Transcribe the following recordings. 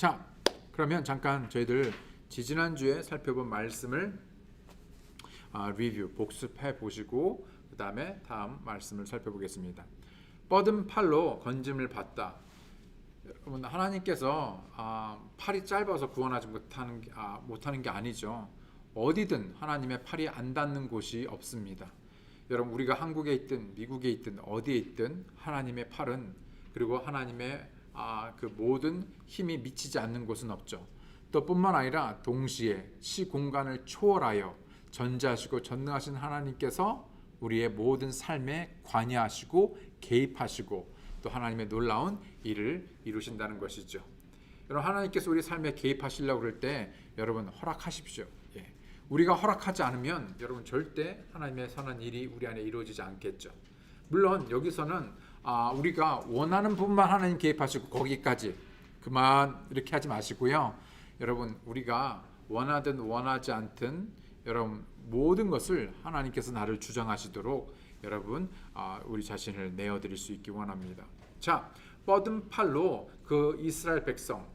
자, 그러면 잠깐 저희들 지지난주에 살펴본 말씀을 리뷰, 복습해 보시고 그 다음에 다음 말씀을 살펴보겠습니다. 뻗은 팔로 건짐을 받다. 여러분, 하나님께서 팔이 짧아서 구원하지 못하는 게 아니죠. 어디든 하나님의 팔이 안 닿는 곳이 없습니다. 여러분, 우리가 한국에 있든 미국에 있든 어디에 있든 하나님의 팔은, 그리고 하나님의 그 모든 힘이 미치지 않는 곳은 없죠. 또 뿐만 아니라 동시에 시공간을 초월하여 전지하시고 전능하신 하나님께서 우리의 모든 삶에 관여하시고 개입하시고 또 하나님의 놀라운 일을 이루신다는 것이죠. 여러분, 하나님께서 우리 삶에 개입하시려고 그럴 때 여러분 허락하십시오. 우리가 허락하지 않으면 여러분 절대 하나님의 선한 일이 우리 안에 이루어지지 않겠죠. 물론 여기서는 우리가 원하는 부분만 하나님 개입하시고 거기까지 그만 이렇게 하지 마시고요. 여러분, 우리가 원하든 원하지 않든 여러분 모든 것을 하나님께서 나를 주장하시도록 여러분 우리 자신을 내어드릴 수 있기 원합니다. 자, 뻗은 팔로 그 이스라엘 백성,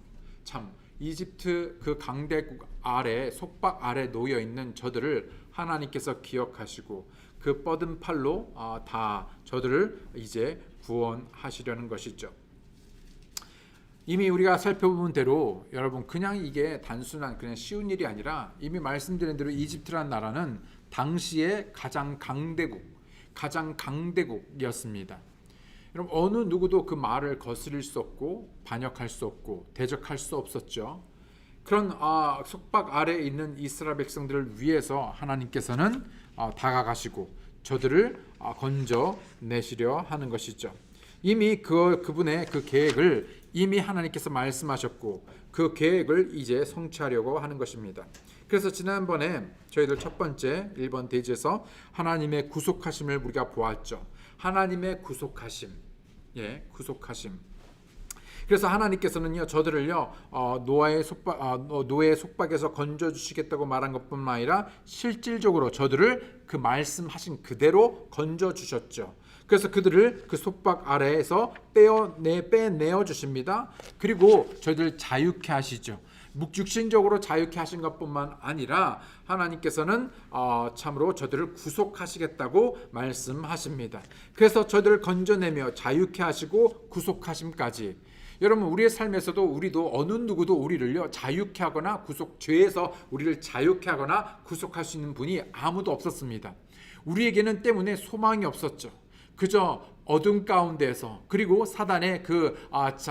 참 이집트 그 강대국 아래, 속박 아래 놓여 있는 저들을 하나님께서 기억하시고 그 뻗은 팔로 다 저들을 이제 구원하시려는 것이죠. 이미 우리가 살펴본 대로 여러분, 그냥 이게 단순한 그냥 쉬운 일이 아니라 이미 말씀드린 대로 이집트라는 나라는 당시의 가장 강대국이었습니다. 여러분, 어느 누구도 그 말을 거스릴 수 없고 반역할 수 없고 대적할 수 없었죠. 그런 속박 아래에 있는 이스라엘 백성들을 위해서 하나님께서는 다가가시고 저들을 건져내시려 하는 것이죠. 이미 그분의 그 계획을 이미 하나님께서 말씀하셨고 그 계획을 이제 성취하려고 하는 것입니다. 그래서 지난번에 저희들 첫 번째 1번 대지에서 하나님의 구속하심을 우리가 보았죠. 하나님의 구속하심. 구속하심. 그래서 하나님께서는요, 저들을요 노아의 속박에서 건져 주시겠다고 말한 것뿐만 아니라 실질적으로 저들을 그 말씀하신 그대로 건져 주셨죠. 그래서 그들을 그 속박 아래에서 빼내어 주십니다. 그리고 저희들 자유케 하시죠. 육신적으로 자유케 하신 것뿐만 아니라 하나님께서는 참으로 저들을 구속하시겠다고 말씀하십니다. 그래서 저들을 건져내며 자유케 하시고 구속하심까지. 여러분, 우리의 삶에서도 우리도 어느 누구도 우리를요 자유케 하거나 죄에서 우리를 자유케 하거나 구속할 수 있는 분이 아무도 없었습니다. 우리에게는 때문에 소망이 없었죠. 그저 어둠 가운데에서, 그리고 사단의 그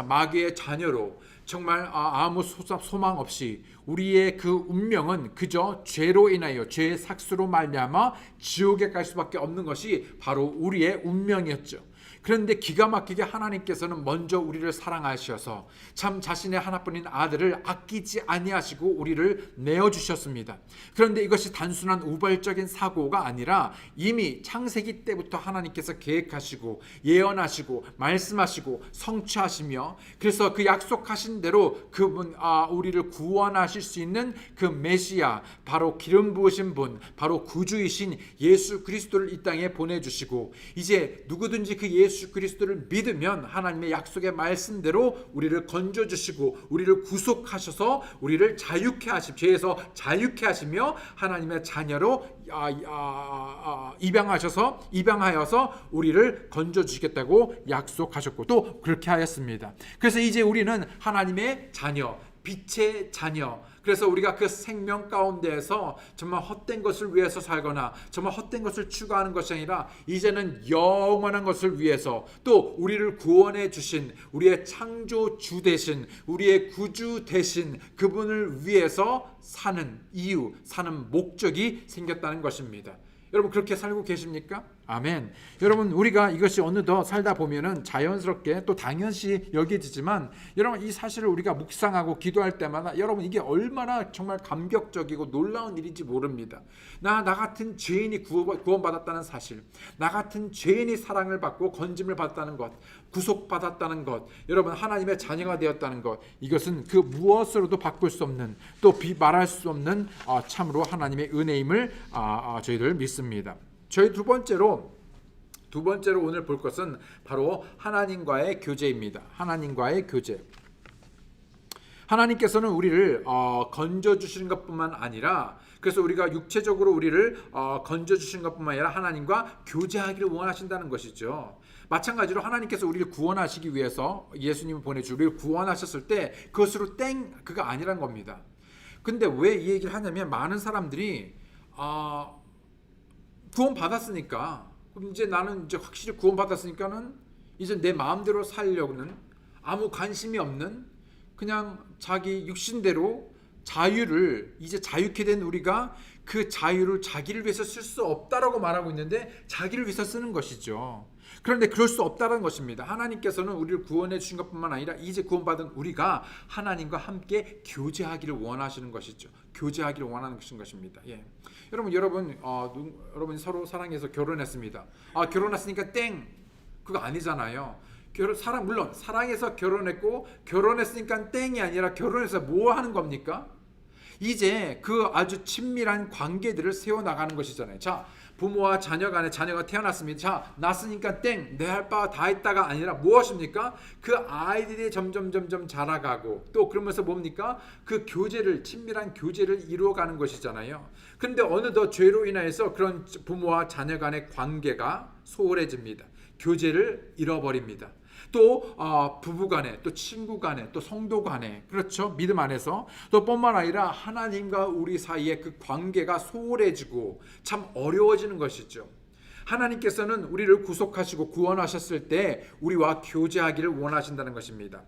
마귀의 자녀로 정말 아무 소망 없이 우리의 그 운명은 그저 죄로 인하여 죄의 삭수로 말미암아 지옥에 갈 수밖에 없는 것이 바로 우리의 운명이었죠. 그런데 기가 막히게 하나님께서는 먼저 우리를 사랑하셔서 참 자신의 하나뿐인 아들을 아끼지 아니하시고 우리를 내어주셨습니다. 그런데 이것이 단순한 우발적인 사고가 아니라 이미 창세기 때부터 하나님께서 계획하시고 예언하시고 말씀하시고 성취하시며, 그래서 그 약속하신 대로 그분 우리를 구원하실 수 있는 그 메시아, 바로 기름 부으신 분, 바로 구주이신 예수 그리스도를 이 땅에 보내주시고, 이제 누구든지 그 예수 그리스도를 믿으면 하나님의 약속의 말씀대로 우리를 건져주시고 우리를 구속하셔서 우리를 자유케 죄에서 자유케 하시며 하나님의 자녀로 입양하여서 우리를 건져주시겠다고 약속하셨고 또 그렇게 하였습니다. 그래서 이제 우리는 하나님의 자녀, 빛의 자녀. 그래서 우리가 그 생명 가운데에서 정말 헛된 것을 위해서 살거나 정말 헛된 것을 추구하는 것이 아니라 이제는 영원한 것을 위해서, 또 우리를 구원해 주신 우리의 창조주 되신 우리의 구주 되신 그분을 위해서 사는 이유, 사는 목적이 생겼다는 것입니다. 여러분, 그렇게 살고 계십니까? 아멘. 여러분, 우리가 이것이 어느덧 살다 보면은 자연스럽게 또 당연시 여겨지지만 여러분, 이 사실을 우리가 묵상하고 기도할 때마다 여러분, 이게 얼마나 정말 감격적이고 놀라운 일인지 모릅니다. 나 같은 죄인이 구원받았다는 사실, 나 같은 죄인이 사랑을 받고 건짐을 받았다는 것, 구속받았다는 것, 여러분 하나님의 자녀가 되었다는 것, 이것은 그 무엇으로도 바꿀 수 없는, 또 말할 수 없는 참으로 하나님의 은혜임을 저희들 믿습니다. 저희 두 번째로 오늘 볼 것은 바로 하나님과의 교제입니다. 하나님과의 교제. 하나님께서는 우리를 건져 주시는 것뿐만 아니라, 그래서 우리가 육체적으로 우리를 건져 주시는 것뿐만 아니라 하나님과 교제하기를 원하신다는 것이죠. 마찬가지로 하나님께서 우리를 구원하시기 위해서 예수님을 보내주고 우리를 구원하셨을 때 그것으로 그가 아니란 겁니다. 근데 왜 이 얘기를 하냐면, 많은 사람들이 구원 받았으니까, 그럼 이제 나는 이제 확실히 구원 받았으니까는 이제 내 마음대로 살려고는, 아무 관심이 없는, 그냥 자기 육신대로 자유를, 이제 자유케 된 우리가 그 자유를 자기를 위해서 쓸 수 없다라고 말하고 있는데, 자기를 위해서 쓰는 것이죠. 그런데 그럴 수 없다는 것입니다. 하나님께서는 우리를 구원해 주신 것뿐만 아니라 이제 구원받은 우리가 하나님과 함께 교제하기를 원하시는 것이죠. 교제하기를 원하는 것입니다. 예. 여러분 서로 사랑해서 결혼했습니다. 결혼했으니까 땡, 그거 아니잖아요. 물론 사랑해서 결혼했고 결혼했으니까 땡이 아니라, 결혼해서 뭐 하는 겁니까? 이제 그 아주 친밀한 관계들을 세워나가는 것이잖아요. 자, 부모와 자녀 간에 자녀가 태어났습니다. 자, 낳았으니까 땡, 내 할 바 다 했다가 아니라 무엇입니까? 그 아이들이 점점 자라가고, 또 그러면서 뭡니까? 그 교제를, 친밀한 교제를 이루어가는 것이잖아요. 그런데 어느덧 죄로 인하여서 그런 부모와 자녀 간의 관계가 소홀해집니다. 교제를 잃어버립니다. 또 부부 간에, 또 친구 간에, 또 성도 간에, 그렇죠, 믿음 안에서, 또 뿐만 아니라 하나님과 우리 사이의 그 관계가 소홀해지고 참 어려워지는 것이죠. 하나님께서는 우리를 구속하시고 구원하셨을 때 우리와 교제하기를 원하신다는 것입니다.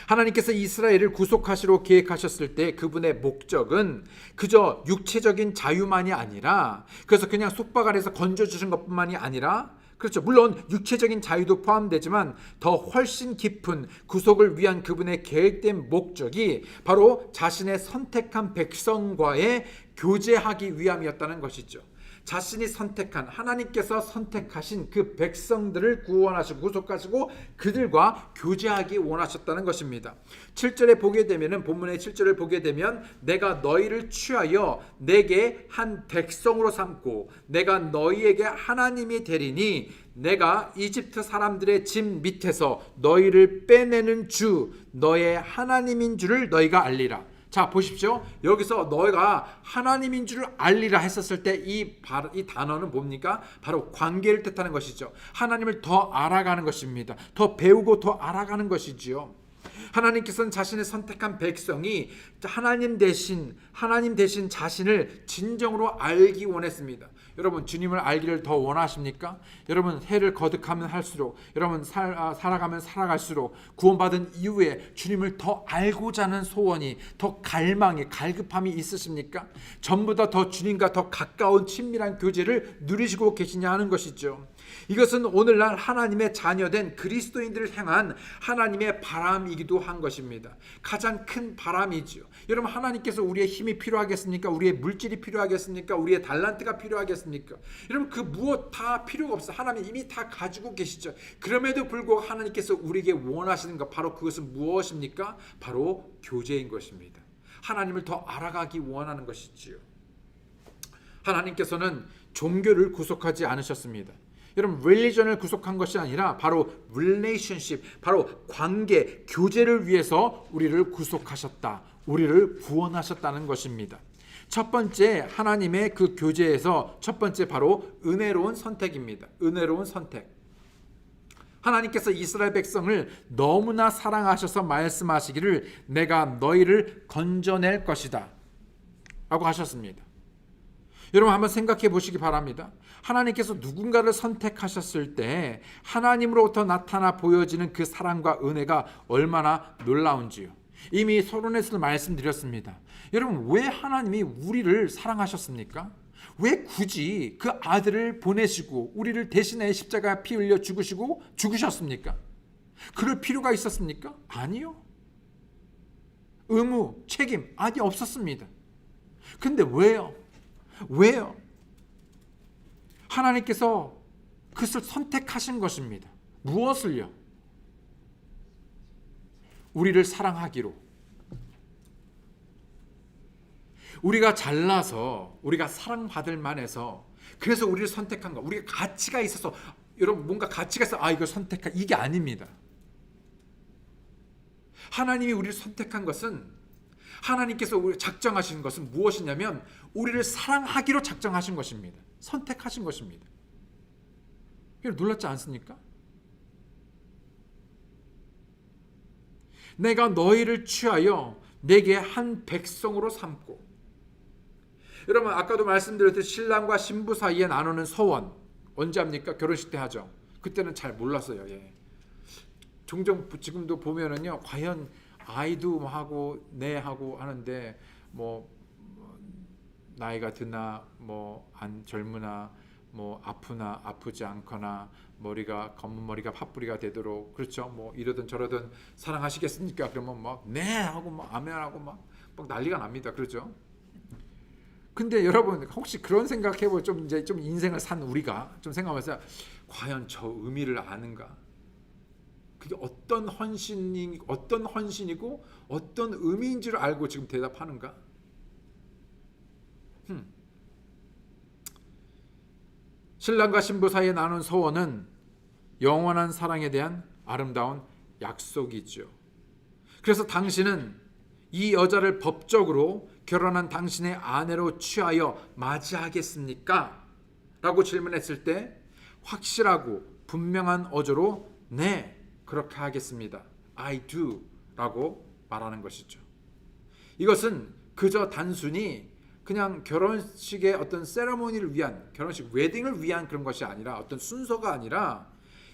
하나님께서 이스라엘을 구속하시러 계획하셨을 때 그분의 목적은 그저 육체적인 자유만이 아니라, 그래서 그냥 속박 아래서 건져주신 것뿐만이 아니라, 그렇죠, 물론 육체적인 자유도 포함되지만 더 훨씬 깊은 구속을 위한 그분의 계획된 목적이 바로 자신의 선택한 백성과의 교제하기 위함이었다는 것이죠. 자신이 선택한, 하나님께서 선택하신 그 백성들을 구원하시고 구속하시고 그들과 교제하기 원하셨다는 것입니다. 7절에 보게 되면은, 본문의 7절을 보게 되면, 내가 너희를 취하여 내게 한 백성으로 삼고 내가 너희에게 하나님이 되리니 내가 이집트 사람들의 짐 밑에서 너희를 빼내는 주 너의 하나님인 줄을 너희가 알리라. 자, 보십시오. 여기서 너희가 하나님인 줄 알리라 했었을 때 이 단어는 뭡니까? 바로 관계를 뜻하는 것이죠. 하나님을 더 알아가는 것입니다. 더 배우고 더 알아가는 것이지요. 하나님께서는 자신의 선택한 백성이 하나님 대신 자신을 진정으로 알기 원했습니다. 여러분, 주님을 알기를 더 원하십니까? 여러분, 해를 거듭하면 할수록, 여러분 살아가면 살아갈수록, 구원받은 이후에 주님을 더 알고자 하는 소원이, 더 갈망이, 갈급함이 있으십니까? 전보다 더 주님과 더 가까운 친밀한 교제를 누리시고 계시냐 하는 것이죠. 이것은 오늘날 하나님의 자녀된 그리스도인들을 향한 하나님의 바람이기도 한 것입니다. 가장 큰 바람이지요. 여러분, 하나님께서 우리의 힘이 필요하겠습니까? 우리의 물질이 필요하겠습니까? 우리의 달란트가 필요하겠습니까? 여러분, 그 무엇 다 필요가 없어요. 하나님 이미 다 가지고 계시죠. 그럼에도 불구하고 하나님께서 우리에게 원하시는 것, 바로 그것은 무엇입니까? 바로 교제인 것입니다. 하나님을 더 알아가기 원하는 것이지요. 하나님께서는 종교를 구속하지 않으셨습니다. 여러분, 릴리전을 구속한 것이 아니라 바로 relationship, 바로 관계, 교제를 위해서 우리를 구속하셨다, 우리를 구원하셨다는 것입니다. 첫 번째, 하나님의 그 교제에서 첫 번째 바로 은혜로운 선택입니다. 은혜로운 선택. 하나님께서 이스라엘 백성을 너무나 사랑하셔서 말씀하시기를 내가 너희를 건져낼 것이다 라고 하셨습니다. 여러분, 한번 생각해 보시기 바랍니다. 하나님께서 누군가를 선택하셨을 때 하나님으로부터 나타나 보여지는 그 사랑과 은혜가 얼마나 놀라운지요. 이미 서론에서 말씀드렸습니다. 여러분, 왜 하나님이 우리를 사랑하셨습니까? 왜 굳이 그 아들을 보내시고 우리를 대신해 십자가에 피 흘려 죽으셨습니까? 그럴 필요가 있었습니까? 아니요. 의무, 책임 아니 없었습니다. 근데 왜요? 하나님께서 그것을 선택하신 것입니다. 무엇을요? 우리를 사랑하기로. 우리가 잘나서, 우리가 사랑받을 만해서, 그래서 우리를 선택한 거. 우리가 가치가 있어서, 여러분, 뭔가 가치가 있어 이걸 선택한, 이게 아닙니다. 하나님이 우리를 선택한 것은, 하나님께서 우리를 작정하신 것은 무엇이냐면 우리를 사랑하기로 작정하신 것입니다. 선택하신 것입니다. 놀랍지 않습니까? 내가 너희를 취하여 내게 한 백성으로 삼고. 여러분, 아까도 말씀드렸듯이 신랑과 신부 사이에 나누는 서원 언제 합니까? 결혼식 때 하죠. 그때는 잘 몰랐어요. 예. 종종 지금도 보면은요, 과연 아이도 하고 네 하고 하는데 뭐 나이가 드나 뭐 안 젊으나 뭐 아프나 아프지 않거나 머리가 검은 머리가 팥뿌리가 되도록, 그렇죠, 뭐 이러든 저러든 사랑하시겠습니까? 그러면 막 네 하고 막 아멘 하고 막 난리가 납니다. 그렇죠? 근데 여러분, 혹시 그런 생각해보, 좀 이제 좀 인생을 산 우리가 좀 생각하면서, 과연 저 의미를 아는가? 그게 어떤 헌신이고 어떤 의미인 줄 알고 지금 대답하는가? 신랑과 신부 사이에 나눈 소원은 영원한 사랑에 대한 아름다운 약속이죠. 그래서 당신은 이 여자를 법적으로 결혼한 당신의 아내로 취하여 맞이하겠습니까? 라고 질문했을 때 확실하고 분명한 어조로 네, 그렇게 하겠습니다. I do 라고 말하는 것이죠. 이것은 그저 단순히 그냥 결혼식의 어떤 세레모니를 위한, 결혼식 웨딩을 위한 그런 것이 아니라, 어떤 순서가 아니라,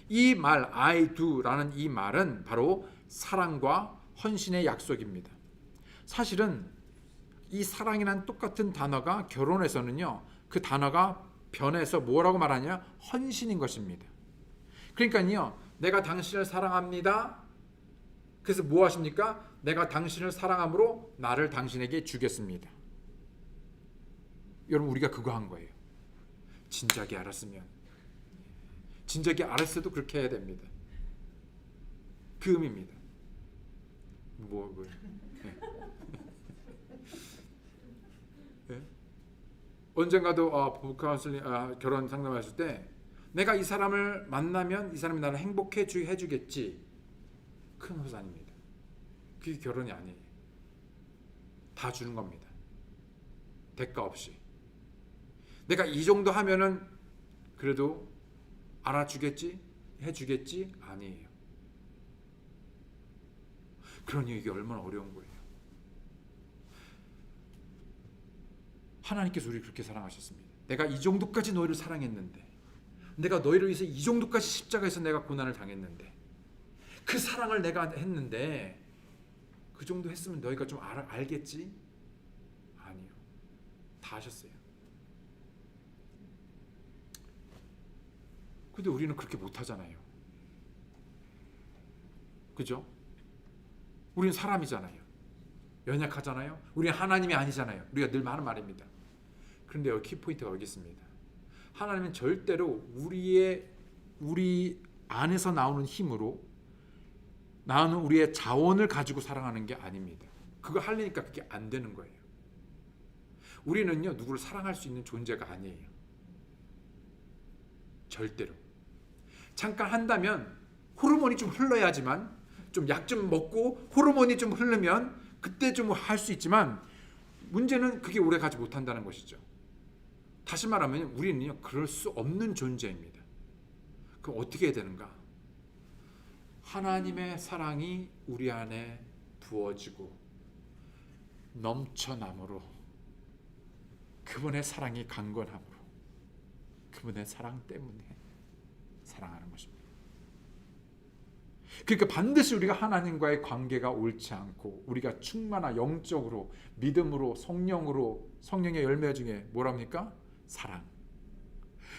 이 말 I do 라는 이 말은 바로 사랑과 헌신의 약속입니다. 사실은 이 사랑이란 똑같은 단어가 결혼에서는요, 그 단어가 변해서 뭐라고 말하냐? 헌신인 것입니다. 그러니까요, 내가 당신을 사랑합니다. 그래서 뭐 하십니까? 내가 당신을 사랑함으로 나를 당신에게 주겠습니다. 여러분, 우리가 그거 한 거예요. 진작에 알았으면, 진작에 알았어도 그렇게 해야 됩니다. 그 의미입니다. 네. 네? 언젠가도 부부 카운슬링, 결혼 상담하실 때 내가 이 사람을 만나면 이 사람이 나를 행복해 해주겠지. 큰 호산입니다. 그게 결혼이 아니에요. 다 주는 겁니다. 대가 없이. 내가 이 정도 하면은 그래도 알아주겠지? 해주겠지? 아니에요. 그러니 이게 얼마나 어려운 거예요. 하나님께서 우리를 그렇게 사랑하셨습니다. 내가 이 정도까지 너희를 사랑했는데, 내가 너희를 위해서 이 정도까지 십자가에서 내가 고난을 당했는데, 그 사랑을 내가 했는데 그 정도 했으면 너희가 좀 알겠지? 아니요. 다 하셨어요. 근데 우리는 그렇게 못하잖아요. 그죠? 우리는 사람이잖아요. 연약하잖아요. 우리는 하나님이 아니잖아요. 우리가 늘 하는 말입니다. 그런데 여기 키포인트가 여기 있습니다. 하나님은 절대로 우리 안에서 나오는 힘으로, 나오는 우리의 자원을 가지고 사랑하는 게 아닙니다. 그거 하려니까 그게 안 되는 거예요. 우리는요, 누구를 사랑할 수 있는 존재가 아니에요. 절대로. 잠깐 한다면 호르몬이 좀 흘러야지만, 좀 약 좀 먹고 호르몬이 좀 흐르면 그때 좀 할 수 있지만, 문제는 그게 오래 가지 못한다는 것이죠. 다시 말하면 우리는요, 그럴 수 없는 존재입니다. 그럼 어떻게 해야 되는가? 하나님의 사랑이 우리 안에 부어지고 넘쳐남으로, 그분의 사랑이 강건함으로, 그분의 사랑 때문에 사랑하는 것입니다. 그러니까 반드시 우리가 하나님과의 관계가 옳지 않고, 우리가 충만한 영적으로, 믿음으로, 성령의 열매 중에 뭐랍니까? 사랑.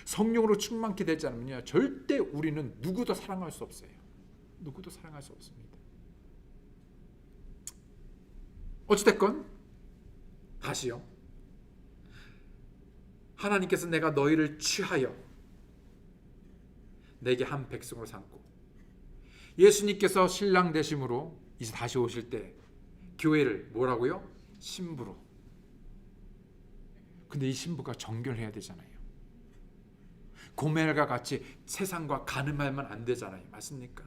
성령으로 충만케 되지 않으면요, 절대 우리는 누구도 사랑할 수 없어요. 누구도 사랑할 수 없습니다. 어찌됐건 다시요, 하나님께서 내가 너희를 취하여 내게 한 백성으로 삼고, 예수님께서 신랑 되심으로 이제 다시 오실 때 교회를 뭐라고요? 신부로. 근데 이 신부가 정결해야 되잖아요. 고멜과 같이 세상과 가늠하면 안 되잖아요. 맞습니까?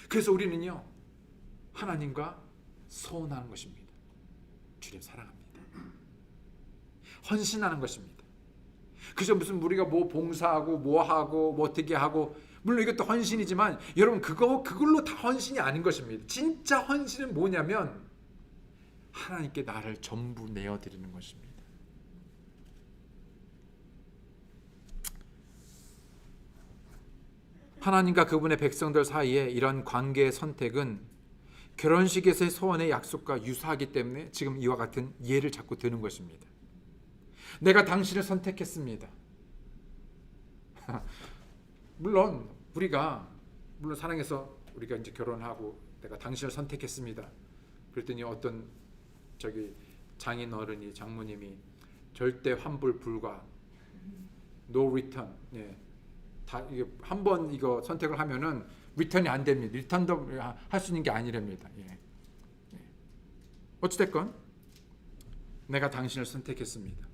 그래서 우리는요, 하나님과 소원하는 것입니다. 주님 사랑합니다. 헌신하는 것입니다. 그저 무슨 우리가 뭐 봉사하고 뭐 하고 뭐 어떻게 하고, 물론 이것도 헌신이지만 여러분 그걸로 다 헌신이 아닌 것입니다. 진짜 헌신은 뭐냐면 하나님께 나를 전부 내어드리는 것입니다. 하나님과 그분의 백성들 사이에 이런 관계의 선택은 결혼식에서의 소원의 약속과 유사하기 때문에 지금 이와 같은 예를 자꾸 드는 것입니다. 내가 당신을 선택했습니다. 물론 사랑해서 우리가 이제 결혼하고 내가 당신을 선택했습니다. 그랬더니 어떤 장인 어른이, 장모님이 절대 환불 불가, no return. 예. 한번 이거 선택을 하면은 리턴이 안 됩니다. 리턴도 할 수 있는 게 아니랍니다. 예. 예. 어찌됐건 내가 당신을 선택했습니다.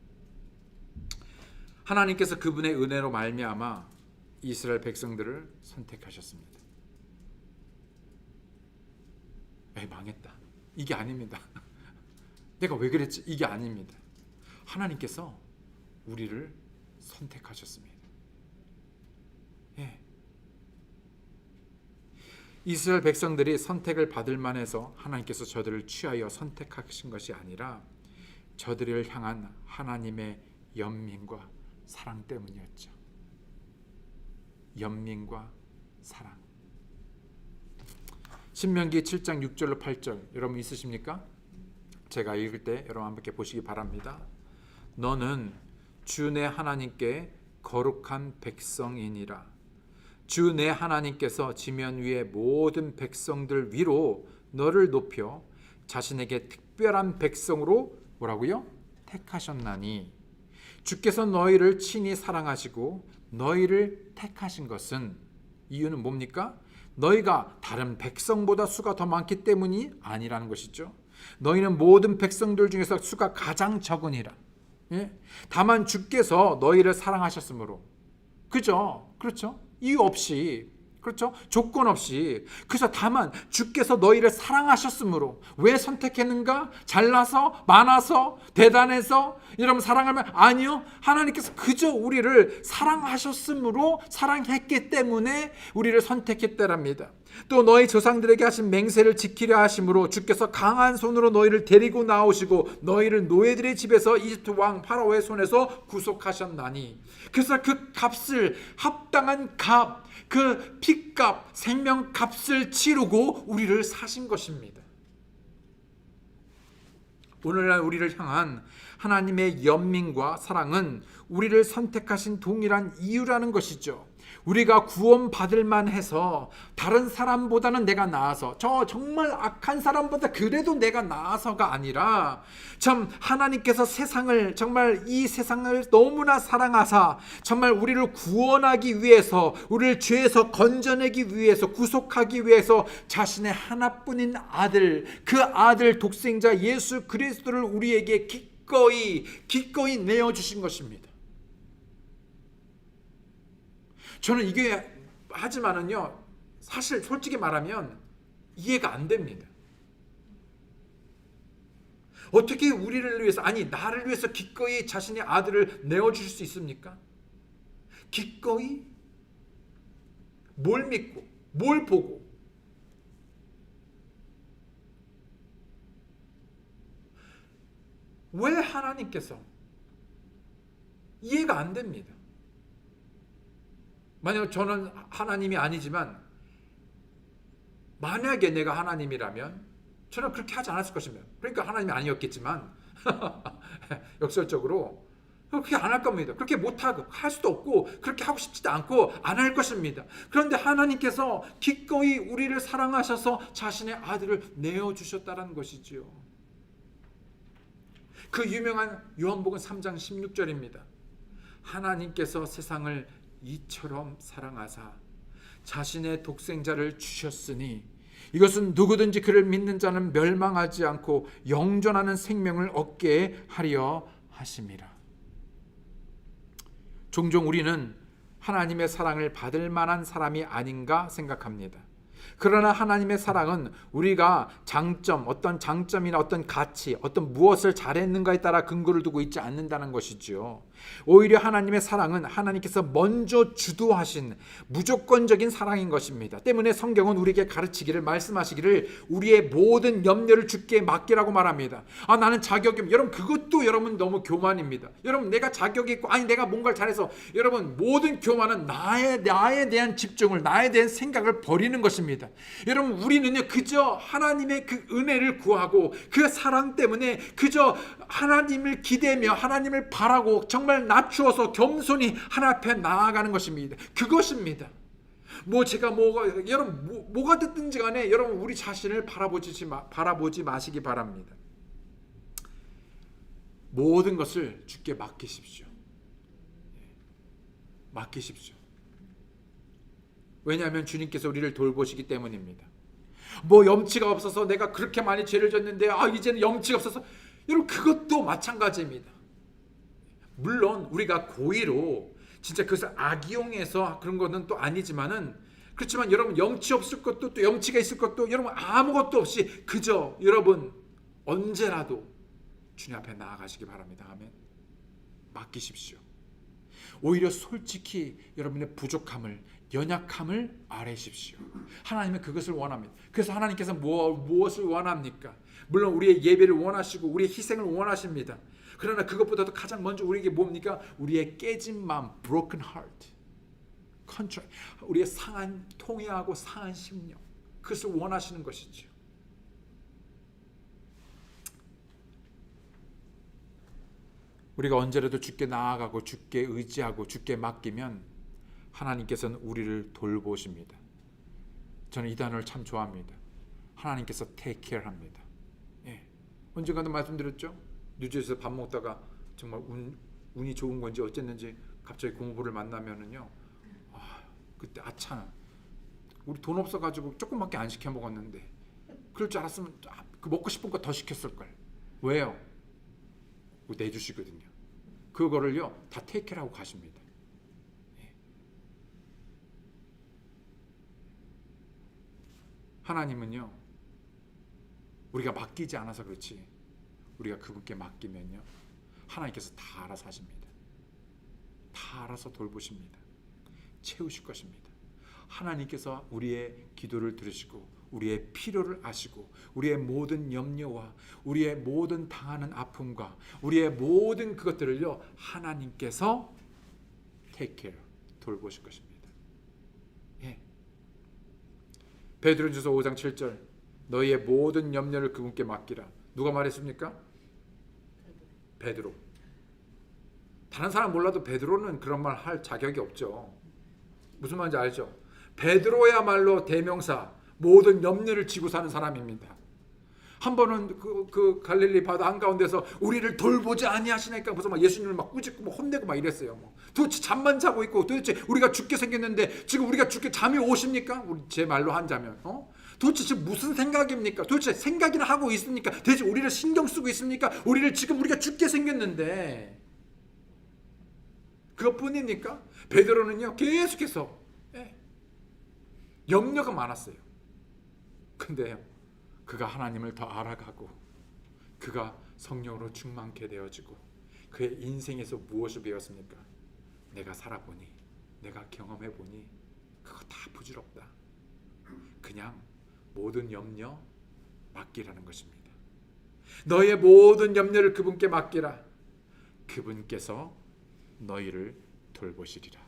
하나님께서 그분의 은혜로 말미암아 이스라엘 백성들을 선택하셨습니다. 에이, 망했다. 이게 아닙니다. 내가 왜 그랬지? 이게 아닙니다. 하나님께서 우리를 선택하셨습니다. 예. 이스라엘 백성들이 선택을 받을 만해서 하나님께서 저들을 취하여 선택하신 것이 아니라 저들을 향한 하나님의 연민과 사랑 때문이었죠. 연민과 사랑. 신명기 7장 6절로 8절 여러분 있으십니까? 제가 읽을 때 여러분 함께 보시기 바랍니다. 너는 주 내 하나님께 거룩한 백성이니라. 주 내 하나님께서 지면 위의 모든 백성들 위로 너를 높여 자신에게 특별한 백성으로 뭐라고요? 택하셨나니 주께서 너희를 친히 사랑하시고 너희를 택하신 것은, 이유는 뭡니까? 너희가 다른 백성보다 수가 더 많기 때문이 아니라는 것이죠. 너희는 모든 백성들 중에서 수가 가장 적으니라. 예? 다만 주께서 너희를 사랑하셨으므로. 그죠? 그렇죠? 이유 없이, 그렇죠? 조건 없이. 그래서 다만 주께서 너희를 사랑하셨으므로. 왜 선택했는가? 잘나서? 많아서? 대단해서? 여러분 사랑하면? 아니요. 하나님께서 그저 우리를 사랑하셨으므로, 사랑했기 때문에 우리를 선택했다랍니다. 또 너희 조상들에게 하신 맹세를 지키려 하심으로 주께서 강한 손으로 너희를 데리고 나오시고 너희를 노예들의 집에서 이집트 왕 파라오의 손에서 구속하셨나니. 그래서 그 값을, 합당한 값, 그 피값, 생명값을 치르고 우리를 사신 것입니다. 오늘날 우리를 향한 하나님의 연민과 사랑은 우리를 선택하신 동일한 이유라는 것이죠. 우리가 구원받을 만해서 다른 사람보다는 내가 나아서, 저 정말 악한 사람보다 그래도 내가 나아서가 아니라, 참 하나님께서 세상을, 정말 이 세상을 너무나 사랑하사 정말 우리를 구원하기 위해서, 우리를 죄에서 건져내기 위해서, 구속하기 위해서 자신의 하나뿐인 아들, 그 아들 독생자 예수 그리스도를 우리에게 기꺼이 내어주신 것입니다. 저는 이게, 하지만은요, 사실 솔직히 말하면 이해가 안 됩니다. 어떻게 우리를 위해서, 아니 나를 위해서 기꺼이 자신의 아들을 내어주실 수 있습니까? 기꺼이? 뭘 믿고, 뭘 보고? 왜 하나님께서? 이해가 안 됩니다. 만약 저는 하나님이 아니지만, 만약에 내가 하나님이라면 저는 그렇게 하지 않았을 것입니다. 그러니까 하나님이 아니었겠지만 역설적으로 그렇게 안 할 겁니다. 그렇게 못하고 할 수도 없고 그렇게 하고 싶지도 않고 안 할 것입니다. 그런데 하나님께서 기꺼이 우리를 사랑하셔서 자신의 아들을 내어주셨다는 것이지요. 그 유명한 요한복음 3장 16절입니다. 하나님께서 세상을 이처럼 사랑하사 자신의 독생자를 주셨으니 이것은 누구든지 그를 믿는 자는 멸망하지 않고 영존하는 생명을 얻게 하려 하심이라. 종종 우리는 하나님의 사랑을 받을 만한 사람이 아닌가 생각합니다. 그러나 하나님의 사랑은 우리가 어떤 장점이나 어떤 가치, 어떤 무엇을 잘했는가에 따라 근거를 두고 있지 않는다는 것이죠. 오히려 하나님의 사랑은 하나님께서 먼저 주도하신 무조건적인 사랑인 것입니다. 때문에 성경은 우리에게 말씀하시기를 우리의 모든 염려를 주께 맡기라고 말합니다. 나는 자격이, 여러분 그것도 여러분 너무 교만입니다. 여러분 내가 자격이 있고 내가 뭔가를 잘해서, 여러분 모든 교만은 나에 대한 집중을, 나에 대한 생각을 버리는 것입니다. 여러분 우리는요 그저 하나님의 그 은혜를 구하고 그 사랑 때문에 그저 하나님을 기대며 하나님을 바라고 정말 낮추어서 겸손히 하나님 앞에 나아가는 것입니다. 그것입니다. 여러분 뭐가 됐든지 간에 여러분 우리 자신을 바라보지 마시기 바랍니다. 모든 것을 주께 맡기십시오. 맡기십시오. 왜냐하면 주님께서 우리를 돌보시기 때문입니다. 염치가 없어서 내가 그렇게 많이 죄를 졌는데 이제는 염치가 없어서, 여러분 그것도 마찬가지입니다. 물론 우리가 고의로 진짜 그것을 악용해서 그런 것은 또 아니지만은, 그렇지만 여러분 염치 없을 것도 또 염치가 있을 것도 여러분 아무것도 없이 그저 여러분 언제라도 주님 앞에 나아가시기 바랍니다. 아멘. 맡기십시오. 오히려 솔직히 여러분의 부족함을, 연약함을 아뢰십시오. 하나님은 그것을 원합니다. 그래서 하나님께서 무엇을 원합니까? 물론 우리의 예배를 원하시고 우리의 희생을 원하십니다. 그러나 그것보다도 가장 먼저 우리에게 뭡니까? 우리의 깨진 마음, broken heart, contrite, 우리의 통회하고 상한 심령, 그것을 원하시는 것이죠. 우리가 언제라도 주께 나아가고 주께 의지하고 주께 맡기면 하나님께서는 우리를 돌보십니다. 저는 이 단어를 참 좋아합니다. 하나님께서 take care 합니다. 언젠가도 말씀드렸죠. 뉴저지에서 밥 먹다가 정말 운이 좋은 건지 어쨌는지 갑자기 고모부를 만나면은요, 그때 우리 돈 없어가지고 조금밖에 안 시켜 먹었는데 그럴 줄 알았으면 그 먹고 싶은 거 더 시켰을 걸. 왜요? 내주시거든요. 그거를요 다 테이크하고 가십니다. 하나님은요 우리가 맡기지 않아서 그렇지, 우리가 그분께 맡기면요 하나님께서 다 알아서 하십니다. 다 알아서 돌보십니다. 채우실 것입니다. 하나님께서 우리의 기도를 들으시고 우리의 필요를 아시고 우리의 모든 염려와 우리의 모든 당하는 아픔과 우리의 모든 그것들을요 하나님께서 take care, 돌보실 것입니다. 베드로전서 5장 7절, 너희의 모든 염려를 그분께 맡기라. 누가 말했습니까? 베드로. 다른 사람 몰라도 베드로는 그런 말 할 자격이 없죠. 무슨 말인지 알죠? 베드로야말로 대명사, 모든 염려를 지고 사는 사람입니다. 한 번은 그 갈릴리 바다 한가운데서 우리를 돌보지 아니하시니까 무슨 막 예수님을 막 꾸짖고 막 혼내고 막 이랬어요. 도대체 잠만 자고 있고 도대체 우리가 죽게 생겼는데 지금 우리가 죽게 잠이 오십니까? 우리 제 말로 한자면 도대체 지금 무슨 생각입니까? 도대체 생각이나 하고 있습니까? 도대체 우리를 신경 쓰고 있습니까? 우리가 죽게 생겼는데 그것뿐입니까? 베드로는요 계속해서 염려가 많았어요. 근데 그가 하나님을 더 알아가고 그가 성령으로 충만케 되어지고 그의 인생에서 무엇을 배웠습니까? 내가 살아보니, 내가 경험해보니 그거 다 부질없다. 그냥 모든 염려 맡기라는 것입니다. 너의 모든 염려를 그분께 맡기라. 그분께서 너희를 돌보시리라.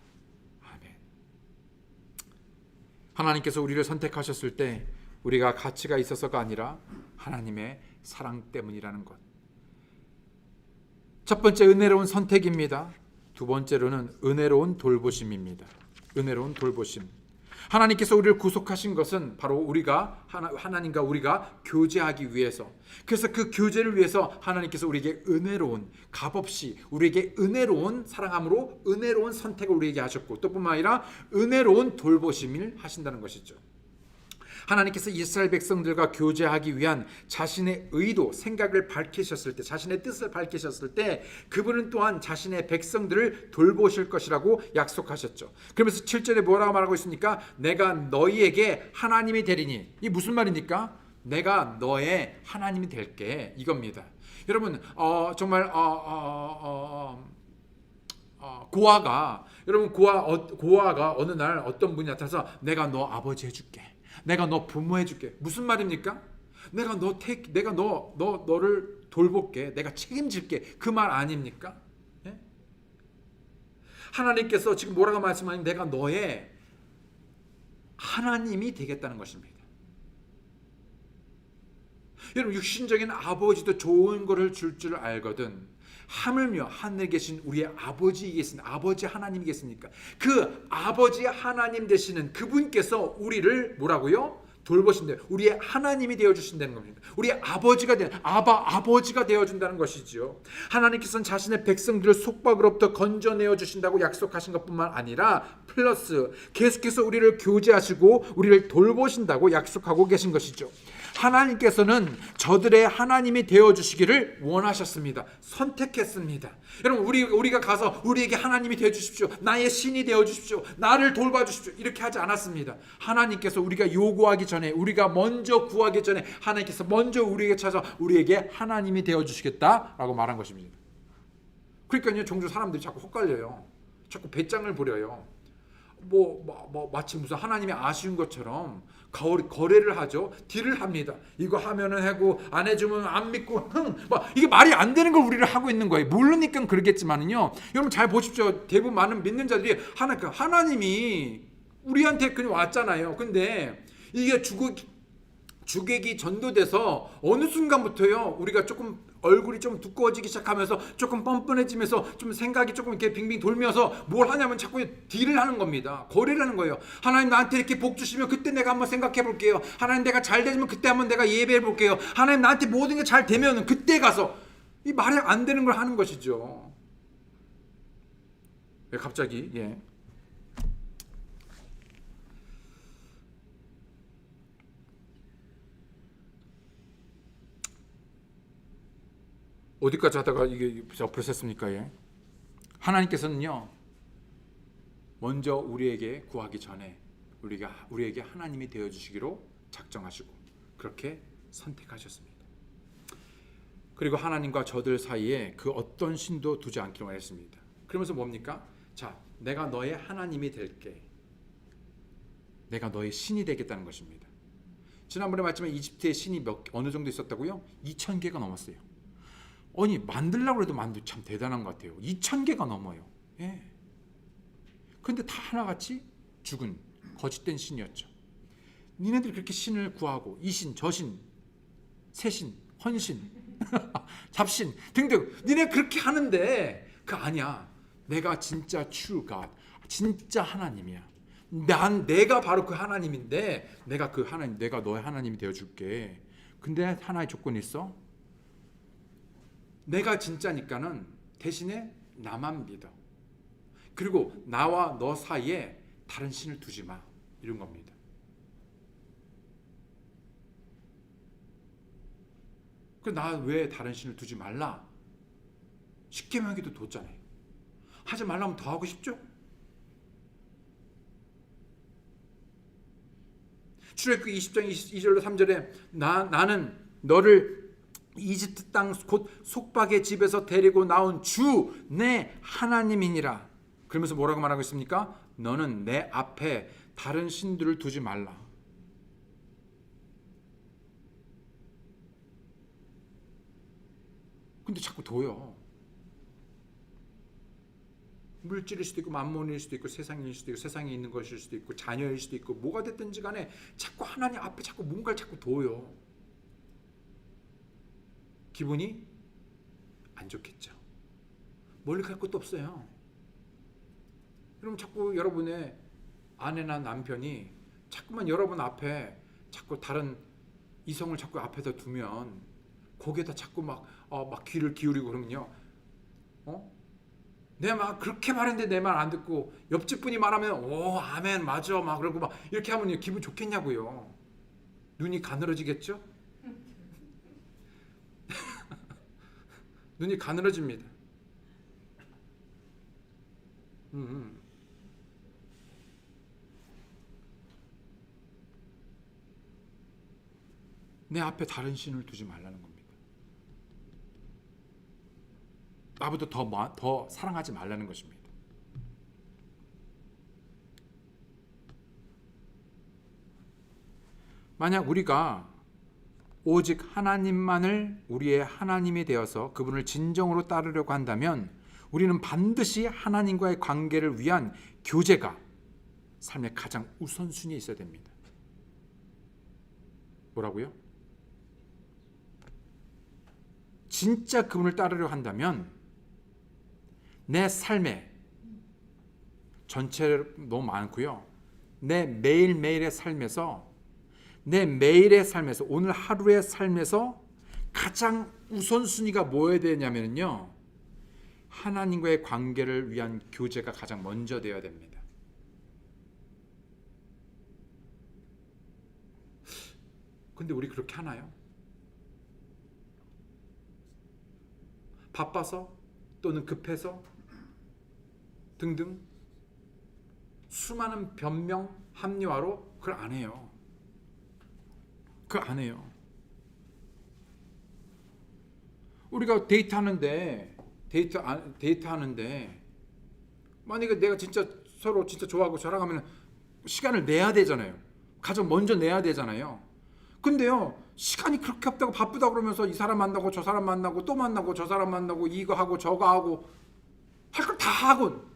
아멘. 하나님께서 우리를 선택하셨을 때 우리가 가치가 있어서가 아니라 하나님의 사랑 때문이라는 것. 첫 번째 은혜로운 선택입니다. 두 번째로는 은혜로운 돌보심입니다. 은혜로운 돌보심. 하나님께서 우리를 구속하신 것은 바로 우리가 하나님과 우리가 교제하기 위해서, 그래서 그 교제를 위해서 하나님께서 우리에게 은혜로운, 값없이 우리에게 은혜로운 사랑함으로 은혜로운 선택을 우리에게 하셨고, 또 뿐만 아니라 은혜로운 돌보심을 하신다는 것이죠. 하나님께서 이스라엘 백성들과 교제하기 위한 자신의 의도, 생각을 밝히셨을 때, 자신의 뜻을 밝히셨을 때 그분은 또한 자신의 백성들을 돌보실 것이라고 약속하셨죠. 그러면서 7절에 뭐라고 말하고 있습니까? 내가 너희에게 하나님이 되리니. 이 무슨 말입니까? 내가 너의 하나님이 될게, 이겁니다. 여러분 정말 고아가 어느 날 어떤 분이 나타나서 내가 너 아버지 해줄게, 내가 너 부모 해줄게. 무슨 말입니까? 내가 너를 돌볼게, 내가 책임질게, 그 말 아닙니까? 예? 하나님께서 지금 뭐라고 말씀하냐면 내가 너의 하나님이 되겠다는 것입니다. 여러분, 육신적인 아버지도 좋은 거를 줄 알거든 하물며 하늘에 계신 우리의 아버지 하나님이 계십니까? 그 아버지 하나님 되시는 그분께서 우리를 뭐라고요? 돌보신대요. 우리의 하나님이 되어주신다는 겁니다. 우리의 아버지가 되어준다는 것이지요. 하나님께서는 자신의 백성들을 속박으로부터 건져내어 주신다고 약속하신 것뿐만 아니라 플러스 계속해서 우리를 교제하시고 우리를 돌보신다고 약속하고 계신 것이죠. 하나님께서는 저들의 하나님이 되어주시기를 원하셨습니다. 선택했습니다. 여러분, 우리가 가서 우리에게 하나님이 되어주십시오, 나의 신이 되어주십시오, 나를 돌봐주십시오, 이렇게 하지 않았습니다. 하나님께서 우리가 요구하기 전에, 우리가 먼저 구하기 전에 하나님께서 먼저 우리에게 찾아 우리에게 하나님이 되어주시겠다라고 말한 것입니다. 그러니까요, 종종 사람들이 자꾸 헛갈려요. 자꾸 배짱을 부려요. 마치 무슨 하나님이 아쉬운 것처럼 거래를 하죠. 딜을 합니다. 이거 하면은 하고 안 해주면 안 믿고 이게 말이 안 되는 걸 우리를 하고 있는 거예요. 모르니까 그러겠지만은요. 여러분 잘 보십시오. 대부분 많은 믿는 자들이 하나님이 우리한테 그냥 왔잖아요. 근데 이게 주객이 전도돼서 어느 순간부터요 우리가 조금 얼굴이 좀 두꺼워지기 시작하면서 조금 뻔뻔해지면서 좀 생각이 조금 이렇게 빙빙 돌면서 뭘 하냐면 자꾸 딜을 하는 겁니다. 거래를 하는 거예요. 하나님 나한테 이렇게 복 주시면 그때 내가 한번 생각해 볼게요. 하나님 내가 잘 되면 그때 한번 내가 예배해 볼게요. 하나님 나한테 모든 게 잘 되면 그때 가서, 이 말이 안 되는 걸 하는 것이죠. 왜 갑자기 어디까지 하다가 이게 벌써 했습니까? 하나님께서는요 먼저 우리에게 구하기 전에 우리에게 하나님이 되어주시기로 작정하시고 그렇게 선택하셨습니다. 그리고 하나님과 저들 사이에 그 어떤 신도 두지 않기로 했습니다. 그러면서 뭡니까? 자, 내가 너의 하나님이 될게, 내가 너의 신이 되겠다는 것입니다. 지난번에 말했지만 이집트에 신이 어느 정도 있었다고요? 2000개가 넘었어요. 아니, 만들려고 해도 참 대단한 것 같아요. 2000개가 넘어요. 그런데 다 하나같이 죽은 거짓된 신이었죠. 니네들이 그렇게 신을 구하고 이신, 저신, 새신, 헌신, 잡신 등등 니네 그렇게 하는데 그 아니야. 내가 진짜 true God, 진짜 하나님이야. 내가 바로 그 하나님인데 내가 너의 하나님이 되어줄게. 근데 하나의 조건이 있어. 내가 진짜니까는 대신에 나만 믿어. 그리고 나와 너 사이에 다른 신을 두지 마. 이런 겁니다. 나 왜 다른 신을 두지 말라? 십계명에도 뒀잖아요. 하지 말라면 더 하고 싶죠? 출애굽기 20장 22절로 3절에 나는 너를 이집트 땅 곧 속박의 집에서 데리고 나온 주 내 하나님이니라. 그러면서 뭐라고 말하고 있습니까? 너는 내 앞에 다른 신들을 두지 말라. 근데 자꾸 둬요. 물질일 수도 있고 만몬일 수도 있고 세상일 수도 있고 세상에 있는 것일 수도 있고 자녀일 수도 있고 뭐가 됐든지 간에 자꾸 하나님 앞에 자꾸 뭔가를 자꾸 둬요. 기분이 안 좋겠죠. 멀리 갈 것도 없어요. 그럼 자꾸 여러분의 아내나 남편이 자꾸만 여러분 앞에 자꾸 다른 이성을 자꾸 앞에다 두면 거기에다 자꾸 막 귀를 기울이고 그러면요. 내 막 그렇게 말했는데 내 말 안 듣고 옆집 분이 말하면 오 아멘 맞아 막 그러고 막 이렇게 하면 기분 좋겠냐고요. 눈이 가늘어지겠죠? 눈이 가늘어집니다. 내 앞에 다른 신을 두지 말라는 겁니다. 나보다 더 사랑하지 말라는 것입니다. 만약 우리가 오직 하나님만을 우리의 하나님이 되어서 그분을 진정으로 따르려고 한다면 우리는 반드시 하나님과의 관계를 위한 교제가 삶의 가장 우선순위에 있어야 됩니다. 뭐라고요? 진짜 그분을 따르려 한다면 내 삶에 전체로 너무 많고요. 내 매일매일의 삶에서 오늘 하루의 삶에서 가장 우선순위가 뭐여야 되냐면요. 하나님과의 관계를 위한 교제가 가장 먼저 되어야 됩니다. 근데 우리 그렇게 하나요? 바빠서 또는 급해서 등등 수많은 변명 합리화로 그걸 안 해요. 그걸 안 해요. 우리가 데이트하는데 만약에 내가 진짜 서로 진짜 좋아하고 사랑하면 시간을 내야 되잖아요. 가장 먼저 내야 되잖아요. 근데요, 시간이 그렇게 없다고 바쁘다 그러면서 이 사람 만나고 저 사람 만나고 또 만나고 저 사람 만나고 이거 하고 저거 하고 할 걸 다 하고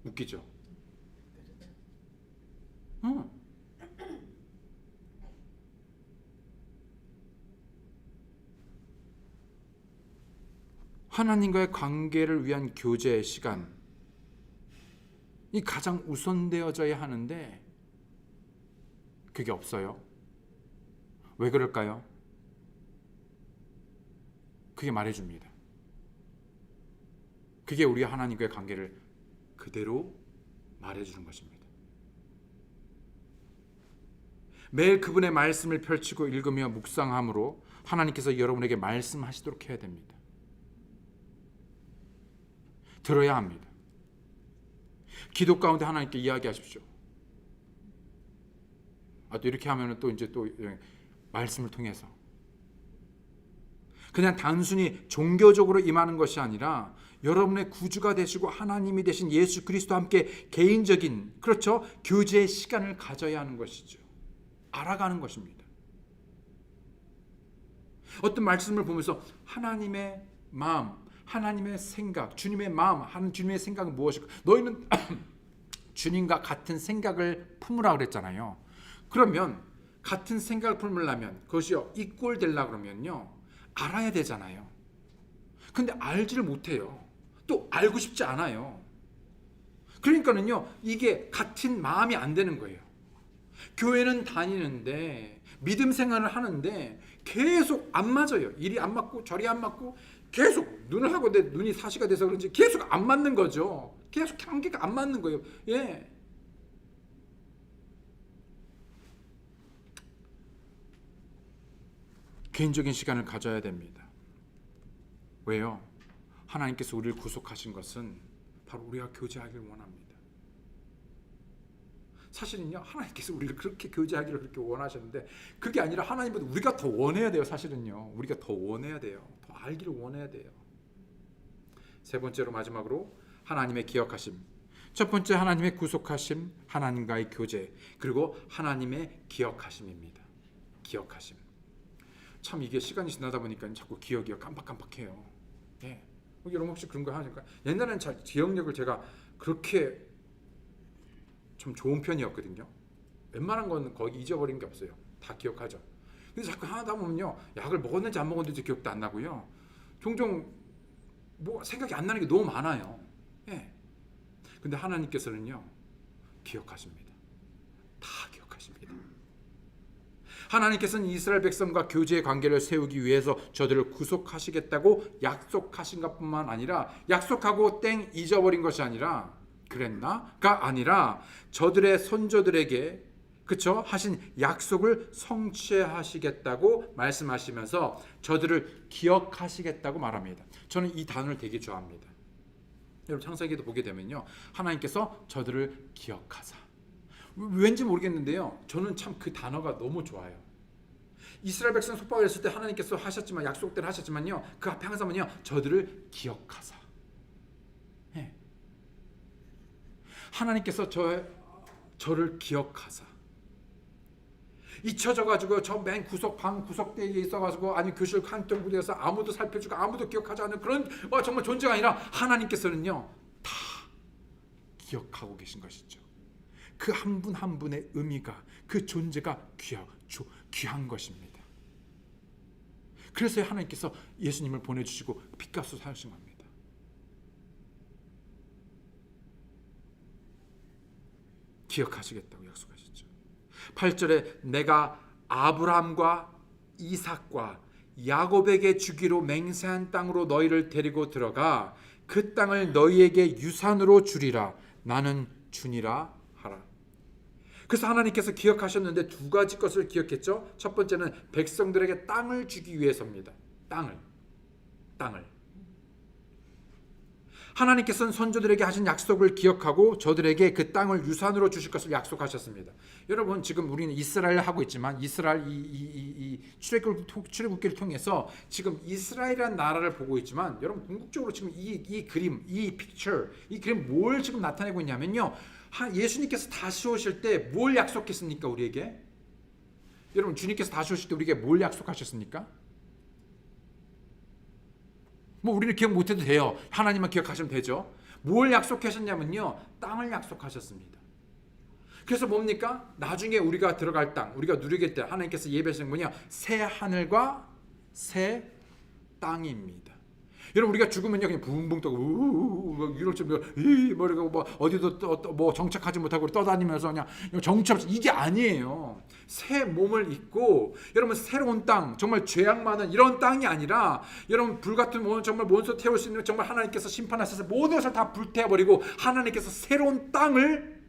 웃기죠? 하나님과의 관계를 위한 교제의 시간이 가장 우선되어져야 하는데 그게 없어요. 왜 그럴까요? 그게 말해줍니다. 그게 우리 하나님과의 관계를 그대로 말해주는 것입니다. 매일 그분의 말씀을 펼치고 읽으며 묵상함으로 하나님께서 여러분에게 말씀하시도록 해야 됩니다. 들어야 합니다. 기도 가운데 하나님께 이야기하십시오. 또 이렇게 하면 또 말씀을 통해서 그냥 단순히 종교적으로 임하는 것이 아니라 여러분의 구주가 되시고 하나님이 되신 예수 그리스도와 함께 개인적인 교제의 시간을 가져야 하는 것이죠. 알아가는 것입니다. 어떤 말씀을 보면서 하나님의 마음, 하나님의 생각, 주님의 마음, 하는 주님의 생각은 무엇일까? 너희는 주님과 같은 생각을 품으라 그랬잖아요. 그러면 같은 생각을 품으려면 그것이 이꼴 되려고 그러면요, 알아야 되잖아요. 근데 알지를 못해요. 또 알고 싶지 않아요. 그러니까는요, 이게 같은 마음이 안 되는 거예요. 교회는 다니는데 믿음 생활을 하는데 계속 안 맞아요. 이리 안 맞고 저리 안 맞고 계속 눈을 하고 내 눈이 사시가 돼서 그런지 계속 안 맞는 거죠. 계속 경계가 안 맞는 거예요. 예. 개인적인 시간을 가져야 됩니다. 왜요? 하나님께서 우리를 구속하신 것은 바로 우리가 교제하기를 원합니다. 사실은요, 하나님께서 우리를 그렇게 교제하기를 그렇게 원하셨는데 그게 아니라 하나님보다 우리가 더 원해야 돼요. 사실은요, 우리가 더 원해야 돼요. 더 알기를 원해야 돼요. 세 번째로 마지막으로 하나님의 기억하심. 첫 번째 하나님의 구속하심, 하나님과의 교제, 그리고 하나님의 기억하심입니다. 기억하심. 참 이게 시간이 지나다 보니까 자꾸 기억이 깜빡깜빡해요. 예. 여러분 혹시 그런 거 하니까 옛날에는 잘 기억력을 제가 그렇게 좀 좋은 편이었거든요. 웬만한 건 거의 잊어버린 게 없어요. 다 기억하죠. 근데 자꾸 하다 보면요, 약을 먹었는지 안 먹었는지 기억도 안 나고요. 종종 뭐 생각이 안 나는 게 너무 많아요. 예. 근데 하나님께서는요, 기억하십니다. 다 기억하십니다. 하나님께서는 이스라엘 백성과 교제의 관계를 세우기 위해서 저들을 구속하시겠다고 약속하신 것뿐만 아니라 약속하고 땡 잊어버린 것이 아니라 그랬나가 아니라 저들의 선조들에게 그쵸? 하신 약속을 성취하시겠다고 말씀하시면서 저들을 기억하시겠다고 말합니다. 저는 이 단어를 되게 좋아합니다. 여러분 창세기도 보게 되면요, 하나님께서 저들을 기억하사. 왠지 모르겠는데요, 저는 참 그 단어가 너무 좋아요. 이스라엘 백성 속박을 했을 때 하나님께서 하셨지만, 약속대로 하셨지만요, 그 앞에 항상 뭐냐, 저들을 기억하사. 네. 하나님께서 저를 기억하사. 잊혀져 가지고 저 맨 구석 방 구석대에 있어 가지고, 아니 교실 칸통 부대에서 아무도 살펴주고 아무도 기억하지 않는 그런 정말 존재가 아니라 하나님께서는요 다 기억하고 계신 것이죠. 그 한 분 한 분의 의미가, 그 존재가 귀한 것입니다. 그래서 하나님께서 예수님을 보내주시고 핏값으로 사신 겁니다. 기억하시겠다고 약속하셨죠. 8절에 내가 아브라함과 이삭과 야곱에게 주기로 맹세한 땅으로 너희를 데리고 들어가 그 땅을 너희에게 유산으로 주리라. 나는 주니라 하라. 그래서 하나님께서 기억하셨는데 두 가지 것을 기억했죠. 첫 번째는 백성들에게 땅을 주기 위해서입니다. 땅을. 하나님께서는 선조들에게 하신 약속을 기억하고 저들에게 그 땅을 유산으로 주실 것을 약속하셨습니다. 여러분 지금 우리는 이스라엘을 하고 있지만, 이스라엘 이 출애굽기를 통해서 지금 이스라엘이라는 나라를 보고 있지만, 여러분 궁극적으로 지금 이 그림, 이 그림 뭘 지금 나타내고 있냐면요, 예수님께서 다시 오실 때 뭘 약속했습니까? 우리에게? 여러분 주님께서 다시 오실 때 우리에게 뭘 약속하셨습니까? 뭐 우리는 기억 못해도 돼요. 하나님만 기억하시면 되죠. 뭘 약속하셨냐면요, 땅을 약속하셨습니다. 그래서 뭡니까? 나중에 우리가 들어갈 땅, 우리가 누리게 때 하나님께서 예배하시는 뭐냐? 새 하늘과 새 땅입니다. 여러분 우리가 죽으면요 그냥 붕붕 떠고 이럴 줄 머리가 뭐 어디도 뭐 정착하지 못하고 떠다니면서 그냥 정처 없이, 이게 아니에요. 새 몸을 입고 여러분 새로운 땅, 정말 죄악 많은 이런 땅이 아니라, 여러분 불같은 정말 몬스터 태울 수 있는, 정말 하나님께서 심판하셔서 모든 것을 다 불태워버리고 하나님께서 새로운 땅을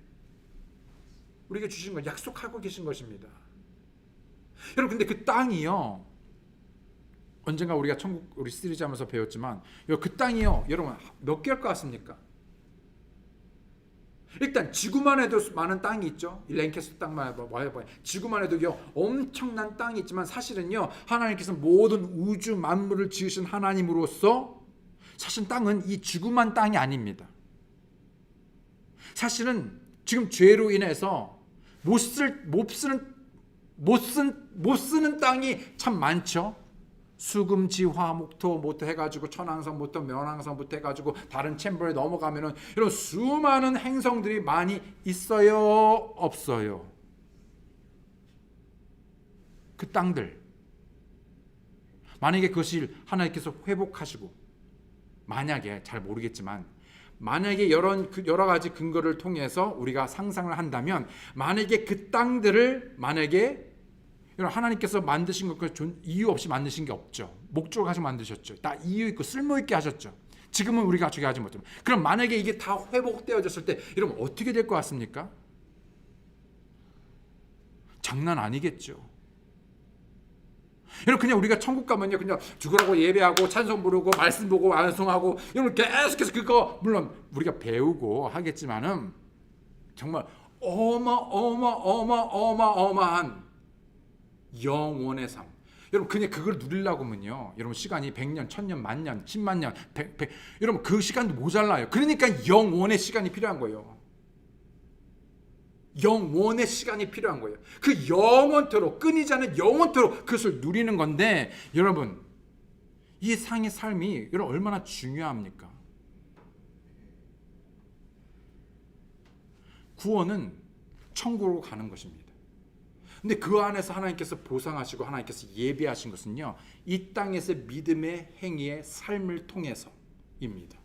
우리에게 주신 걸 약속하고 계신 것입니다. 여러분 근데 그 땅이요, 언젠가 우리가 천국 우리 시리즈 하면서 배웠지만, 그 땅이요 여러분 몇 개일 것 같습니까? 일단 지구만 해도 많은 땅이 있죠. 랭캐스터 땅만 해도 지구만 해도요 엄청난 땅이 있지만, 사실은요 하나님께서 모든 우주 만물을 지으신 하나님으로서 사실 땅은 이 지구만 땅이 아닙니다. 사실은 지금 죄로 인해서 못 쓰는 땅이 참 많죠. 수금지화 목토부터 해가지고 천왕성부터 면왕성부터 해가지고 다른 챔버에 넘어가면은 이런 수많은 행성들이 많이 있어요, 없어요? 그 땅들, 만약에 그것을 하나님께서 회복하시고, 만약에 잘 모르겠지만, 만약에 여러 가지 근거를 통해서 우리가 상상을 한다면, 만약에 그 땅들을 하나님께서 만드신 것 이유 없이 만드신 게 없죠. 목적을 가지고 만드셨죠. 다 이유 있고 쓸모 있게 하셨죠. 지금은 우리가 저기 하지 못하면. 그럼 만약에 이게 다 회복되어졌을 때 여러분 어떻게 될 것 같습니까? 장난 아니겠죠. 여러분 그냥 우리가 천국 가면요 그냥 죽으라고 예배하고 찬송 부르고 말씀 보고 완송하고, 여러분 계속해서 그거 물론 우리가 배우고 하겠지만은 정말 어마어마한 영원의 삶. 여러분 그냥 그걸 누리려고 하면요 여러분 시간이 100년, 1000년, 만년, 10만 년, 100 여러분 그 시간도 모자라요. 그러니까 영원의 시간이 필요한 거예요. 영원의 시간이 필요한 거예요. 그 영원토록, 끊이지 않는 영원토록 그것을 누리는 건데, 여러분 이 상의 삶이 여러분 얼마나 중요합니까? 구원은 천국으로 가는 것입니다. 근데 그 안에서 하나님께서 보상하시고 하나님께서 예비하신 것은요 이 땅에서 믿음의 행위의 삶을 통해서입니다.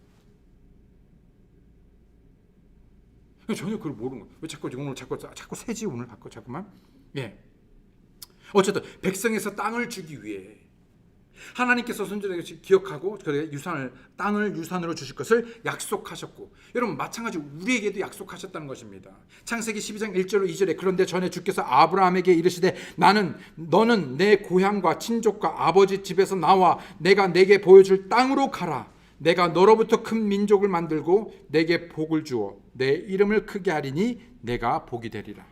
전혀 그걸 모르는 거예요. 왜 오늘 자꾸 새지 오늘 자꾸만? 예. 어쨌든 백성에서 땅을 주기 위해 하나님께서 선지자에게 기억하고 땅을 유산으로 주실 것을 약속하셨고, 여러분 마찬가지로 우리에게도 약속하셨다는 것입니다. 창세기 12장 1절로 2절에 그런데 전에 주께서 아브라함에게 이르시되 너는 내 고향과 친족과 아버지 집에서 나와 내가 내게 보여줄 땅으로 가라. 내가 너로부터 큰 민족을 만들고 내게 복을 주어 내 이름을 크게 하리니 내가 복이 되리라.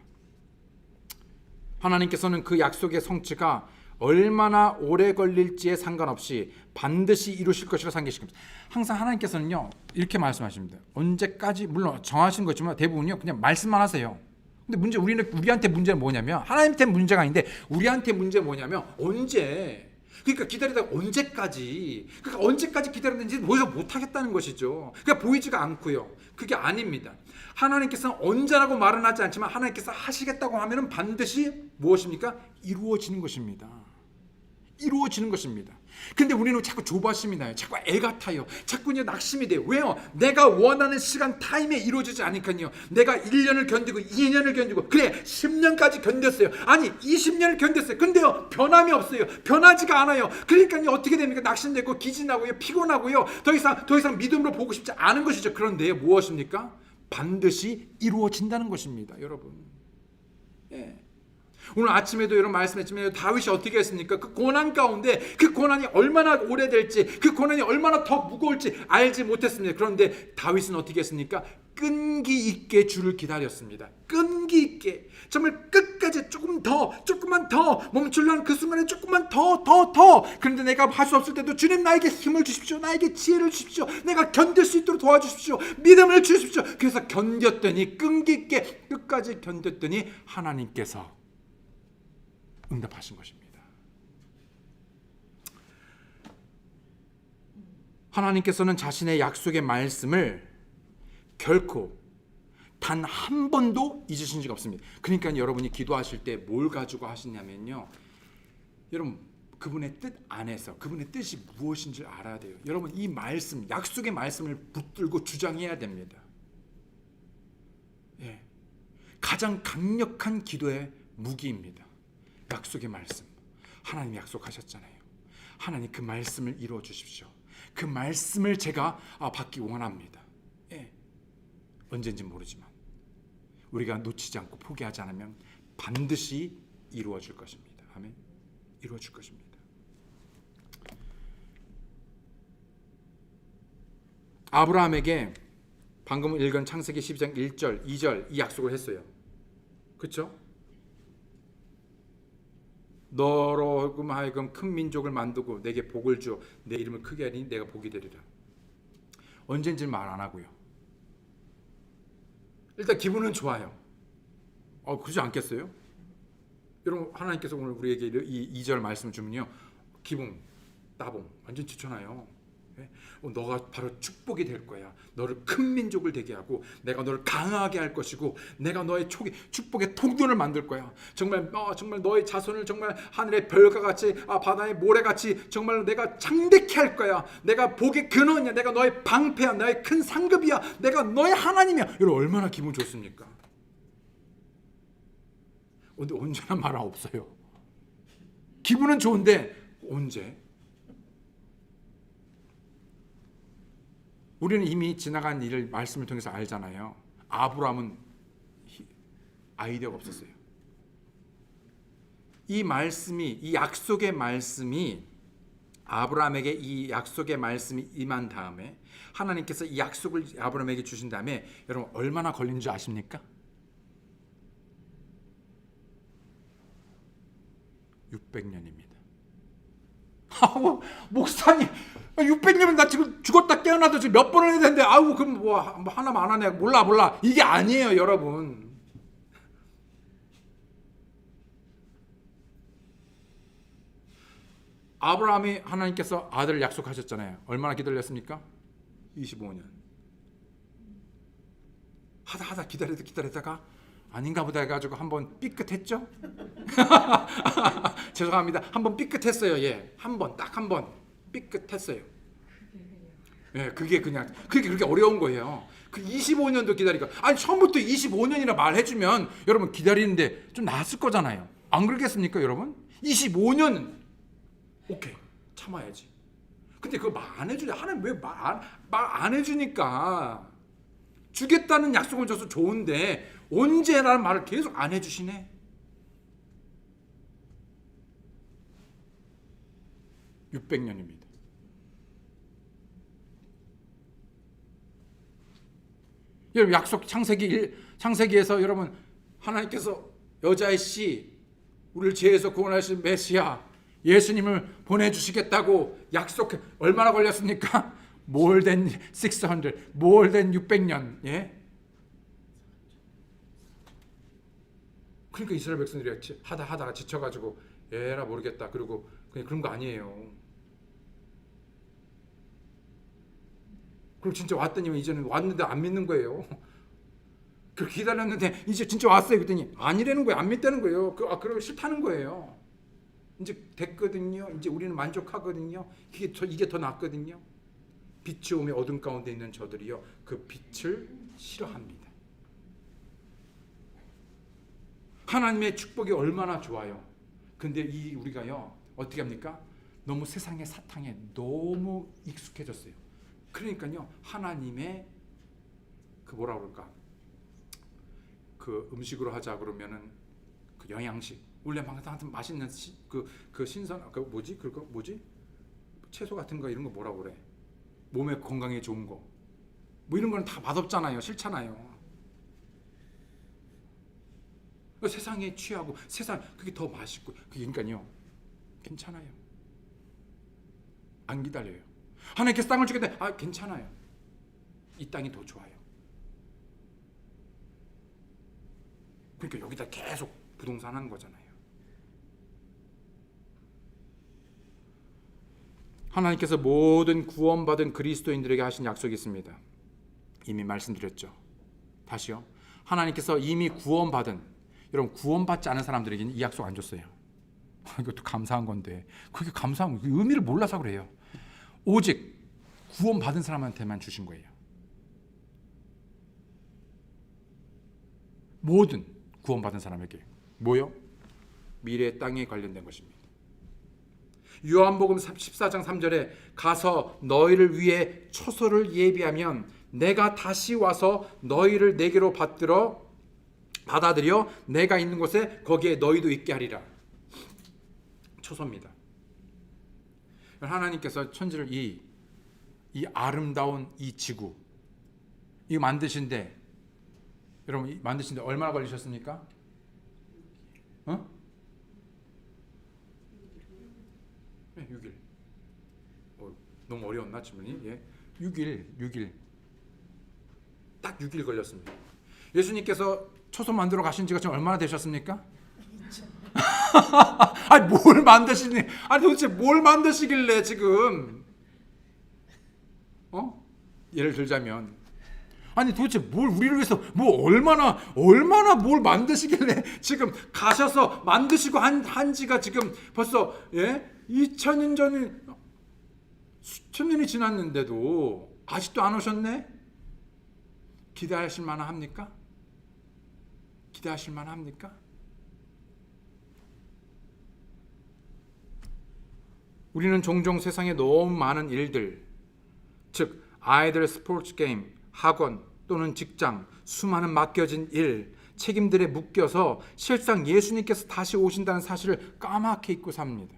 하나님께서는 그 약속의 성취가 얼마나 오래 걸릴지에 상관없이 반드시 이루실 것이라 상기시킵니다. 항상 하나님께서는요 이렇게 말씀하십니다. 언제까지, 물론 정하신 거지만 대부분요 그냥 말씀만 하세요. 근데 우리한테 문제는 뭐냐면, 하나님한테 문제가 아닌데 우리한테 문제는 뭐냐면 언제, 그러니까 기다리다가 언제까지, 그러니까 언제까지 기다렸는지 못 하겠다는 것이죠. 그러니까 보이지가 않고요. 그게 아닙니다. 하나님께서는 언제라고 말은 하지 않지만 하나님께서 하시겠다고 하면은 반드시 무엇입니까? 이루어지는 것입니다. 이루어지는 것입니다. 근데 우리는 자꾸 조바심이 나요. 자꾸 애 같아요. 자꾸 이제 낙심이 돼요. 왜요? 내가 원하는 시간 타임에 이루어지지 않으니까요. 내가 1년을 견디고 2년을 견디고 그래 10년까지 견뎠어요. 아니 20년을 견뎠어요. 근데요 변함이 없어요. 변하지가 않아요. 그러니까 어떻게 됩니까? 낙심되고 기진하고요. 피곤하고요. 더 이상 믿음으로 보고 싶지 않은 것이죠. 그런데 무엇입니까? 반드시 이루어진다는 것입니다. 여러분. 예. 오늘 아침에도 이런 말씀했지만 다윗이 어떻게 했습니까? 그 고난 가운데 그 고난이 얼마나 오래될지, 그 고난이 얼마나 더 무거울지 알지 못했습니다. 그런데 다윗은 어떻게 했습니까? 끈기 있게 주를 기다렸습니다. 끈기 있게 정말 끝까지 조금만 더 멈추려는 그 순간에 조금만 더. 그런데 내가 할 수 없을 때도 주님 나에게 힘을 주십시오. 나에게 지혜를 주십시오. 내가 견딜 수 있도록 도와주십시오. 믿음을 주십시오. 그래서 견뎠더니, 끈기 있게 끝까지 견뎠더니 하나님께서 응답하신 것입니다. 하나님께서는 자신의 약속의 말씀을 결코 단 한 번도 잊으신 적이 없습니다. 그러니까 여러분이 기도하실 때 뭘 가지고 하시냐면요, 여러분 그분의 뜻 안에서 그분의 뜻이 무엇인지 알아야 돼요. 여러분 이 말씀, 약속의 말씀을 붙들고 주장해야 됩니다. 예, 가장 강력한 기도의 무기입니다. 약속의 말씀. 하나님이 약속하셨잖아요. 하나님 그 말씀을 이루어 주십시오. 그 말씀을 제가 받기 원합니다. 예. 언젠지 모르지만 우리가 놓치지 않고 포기하지 않으면 반드시 이루어질 것입니다. 아멘. 이루어질 것입니다. 아브라함에게 방금 읽은 창세기 12장 1절, 2절 이 약속을 했어요. 그렇죠? 너로 하여금 큰 민족을 만들고 내게 복을 주어 내 이름을 크게 하리니 내가 복이 되리라. 언젠지 말 안 하고요. 일단 기분은 좋아요. 그러지 않겠어요? 여러분 하나님께서 오늘 우리에게 이 2절 말씀을 주면요, 기분 따봉 완전 좋잖아요. 너가 바로 축복이 될 거야. 너를 큰 민족을 되게 하고 내가 너를 강하게 할 것이고 내가 너의 축복의 통로를 만들 거야. 정말 너의 자손을 정말 하늘의 별과 같이 바다의 모래같이 정말 내가 창대케 할 거야. 내가 복의 근원이야. 내가 너의 방패야. 너의 큰 상급이야. 내가 너의 하나님이야. 여러분 얼마나 기분 좋습니까? 근데 언제나 말 없어요. 기분은 좋은데 언제? 우리는 이미 지나간 일을 말씀을 통해서 알잖아요. 아브라함은 아이디어가 없었어요. 이 말씀이, 이 약속의 말씀이 아브라함에게 이 약속의 말씀이 임한 다음에 하나님께서 이 약속을 아브라함에게 주신 다음에 여러분 얼마나 걸린 줄 아십니까? 600년입니다. 목사님 600년이면 나 지금 죽었다 깨어나도 지금 몇 번을 해야 되는데 그럼 뭐 하나만 안 하네. 몰라. 이게 아니에요, 여러분. 아브라함이 하나님께서 아들을 약속하셨잖아요. 얼마나 기다렸습니까? 25년. 하다 기다리다가 아닌가 보다 해가지고 한번 삐끗했죠? 죄송합니다. 한번 삐끗했어요. 예, 딱 한 번 삐끗했어요. 예, 그게 그렇게 어려운 거예요. 그 25년도 기다리니까 처음부터 25년이라 말해주면 여러분 기다리는데 좀 나았을 거잖아요. 안 그러겠습니까, 여러분? 25년 오케이. 참아야지. 근데 그거 말 안 해주냐? 하나님 왜 말 안 해주니까? 주겠다는 약속을 줘서 좋은데 언제라는 말을 계속 안 해주시네. (600년입니다) 여러분, 약속 창세기에서 여러분, 하나님께서 여자의 씨, 우리를 죄에서 구원하실 메시아 예수님을 보내주시겠다고 약속, 얼마나 걸렸습니까? more than 600, more than 600년. 예? 그러니까 이스라엘 백성들이 하다가 지쳐가지고 에라 모르겠다, 그리고 그냥 그런 거 아니에요. 그리고 진짜 왔더니 이제는 왔는데 안 믿는 거예요. 그렇게 기다렸는데 이제 진짜 왔어요. 그랬더니 아니라는 거예요. 안 믿다는 거예요. 그러고 싫다는 거예요. 이제 됐거든요. 이제 우리는 만족하거든요. 이게 더 낫거든요. 빛이 오며 어둠 가운데 있는 저들이요, 그 빛을 싫어합니다. 하나님의 축복이 얼마나 좋아요. 근데 우리가요, 어떻게 합니까? 너무 세상의 사탕에 너무 익숙해졌어요. 그러니까요, 하나님의 그 뭐라 그럴까, 그 음식으로 하자 그러면은 그 영양식, 원래 항상 맛있는 그 신선, 그 뭐지, 그거 뭐지, 채소 같은 거, 이런 거 뭐라 그래, 몸에 건강에 좋은 거, 뭐 이런 거는 다 맛없잖아요. 싫잖아요. 세상에 취하고 그게 더 맛있고, 그러니까요, 괜찮아요. 안 기다려요. 하나님께서 땅을 주겠는데 괜찮아요. 이 땅이 더 좋아요. 그러니까 여기다 계속 부동산 하는 거잖아요. 하나님께서 모든 구원받은 그리스도인들에게 하신 약속이 있습니다. 이미 말씀드렸죠. 다시요. 하나님께서 이미 구원받은, 여러분, 구원받지 않은 사람들에게는 이 약속 안 줬어요. 이것도 감사한 건데, 그게 감사한 거, 의미를 몰라서 그래요. 오직 구원받은 사람한테만 주신 거예요. 모든 구원받은 사람에게. 뭐요? 미래 땅에 관련된 것입니다. 요한복음 14장 3절에 가서 너희를 위해 초소를 예비하면 내가 다시 와서 너희를 내게로 받아들여 내가 있는 곳에 거기에 너희도 있게 하리라. 초소입니다. 하나님께서 천지를 이 아름다운 이 지구, 이거 만드신데, 여러분, 만드신데 얼마나 걸리셨습니까? 네, 6일. 너무 어려웠나 질문이? 예. 6일. 딱 6일 걸렸습니다. 예수님께서 초소 만들어 가신 지가 지금 얼마나 되셨습니까? 뭘 만드시니? 도대체 뭘 만드시길래 지금? 예를 들자면, 도대체 뭘 우리를 위해서 얼마나 뭘 만드시길래 지금 가셔서 만드시고 한 지가 지금 벌써 2000년 전이, 수천 년이 지났는데도 아직도 안 오셨네? 기대하실 만합니까? 기대하실 만합니까? 우리는 종종 세상에 너무 많은 일들, 즉 아이들의 스포츠 게임, 학원 또는 직장, 수많은 맡겨진 일, 책임들에 묶여서 실상 예수님께서 다시 오신다는 사실을 까맣게 잊고 삽니다.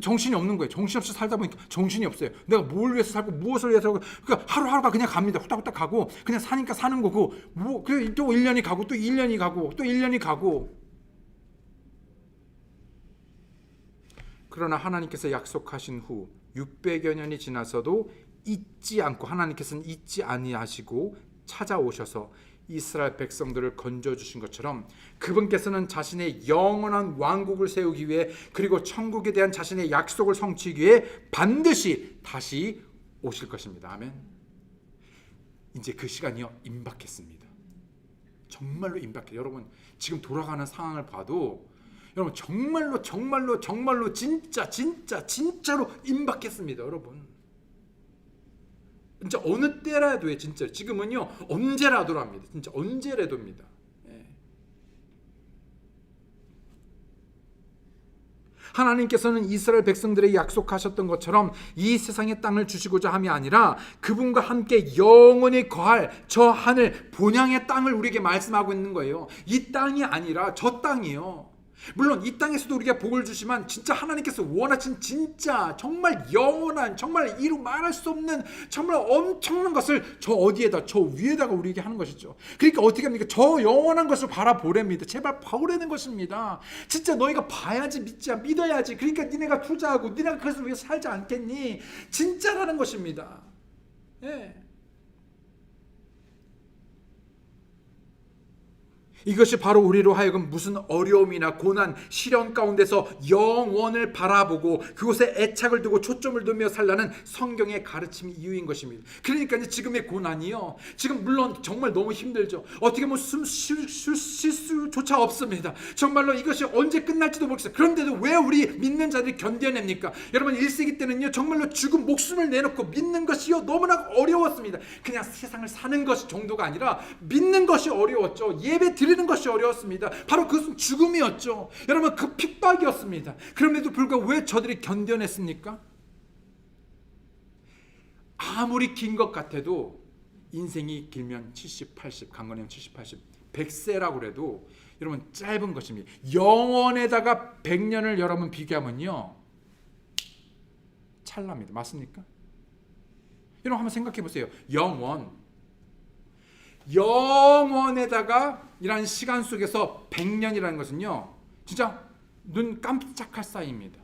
정신이 없는 거예요. 정신없이 살다 보니까 정신이 없어요. 내가 뭘 위해서 살고 무엇을 위해서 살고, 그러니까 하루하루가 그냥 갑니다. 후딱후딱 가고, 그냥 사니까 사는 거고, 또 1년이 가고, 또 1년이 가고, 또 1년이 가고. 그러나 하나님께서 약속하신 후 600여 년이 지나서도 잊지 않고, 하나님께서는 잊지 아니하시고 찾아오셔서 이스라엘 백성들을 건져주신 것처럼 그분께서는 자신의 영원한 왕국을 세우기 위해, 그리고 천국에 대한 자신의 약속을 성취하기 위해 반드시 다시 오실 것입니다. 아멘. 이제 그 시간이요, 임박했습니다. 정말로 임박해요. 여러분, 지금 돌아가는 상황을 봐도 여러분, 정말로 진짜로 임박했습니다. 여러분, 진짜 어느 때라도에, 진짜 지금은요 언제라도랍니다. 진짜 언제라도입니다. 하나님께서는 이스라엘 백성들에게 약속하셨던 것처럼 이 세상의 땅을 주시고자 함이 아니라 그분과 함께 영원히 거할 저 하늘 본향의 땅을 우리에게 말씀하고 있는 거예요. 이 땅이 아니라 저 땅이요. 물론 이 땅에서도 우리가 복을 주시면 진짜 하나님께서 원하신 진짜 정말 영원한, 정말 이루 말할 수 없는 정말 엄청난 것을 저 어디에다, 저 위에다가 우리에게 하는 것이죠. 그러니까 어떻게 합니까? 저 영원한 것을 바라보랍니다. 제발 봐오라는 것입니다. 진짜 너희가 봐야지 믿어야지. 그러니까 니네가 투자하고 니네가 그것을 위해서 살지 않겠니? 진짜라는 것입니다. 예. 이것이 바로 우리로 하여금 무슨 어려움이나 고난, 시련 가운데서 영원을 바라보고 그곳에 애착을 두고 초점을 두며 살라는 성경의 가르침이 이유인 것입니다. 그러니까 지금의 고난이요, 지금 물론 정말 너무 힘들죠. 어떻게 보면 숨 쉴 수조차 없습니다. 정말로 이것이 언제 끝날지도 모르겠어요. 그런데도 왜 우리 믿는 자들이 견뎌냅니까? 여러분 1세기 때는요, 정말로 죽은 목숨을 내놓고 믿는 것이요 너무나 어려웠습니다. 그냥 세상을 사는 것이 정도가 아니라 믿는 것이 어려웠죠. 예배 드리는 것이 어려웠습니다. 바로 그것은 죽음이었죠. 여러분 그 핍박이었습니다. 그럼에도 불구하고 왜 저들이 견뎌냈습니까? 아무리 긴 것 같아도 인생이 길면 70, 80, 강건하면 70, 80, 100세라고 그래도 여러분 짧은 것입니다. 영원에다가 100년을 여러분 비교하면요 찰나입니다. 맞습니까? 여러분 한번 생각해 보세요. 영원에다가 이런 시간 속에서 100년이라는 것은요 진짜 눈 깜짝할 사이입니다.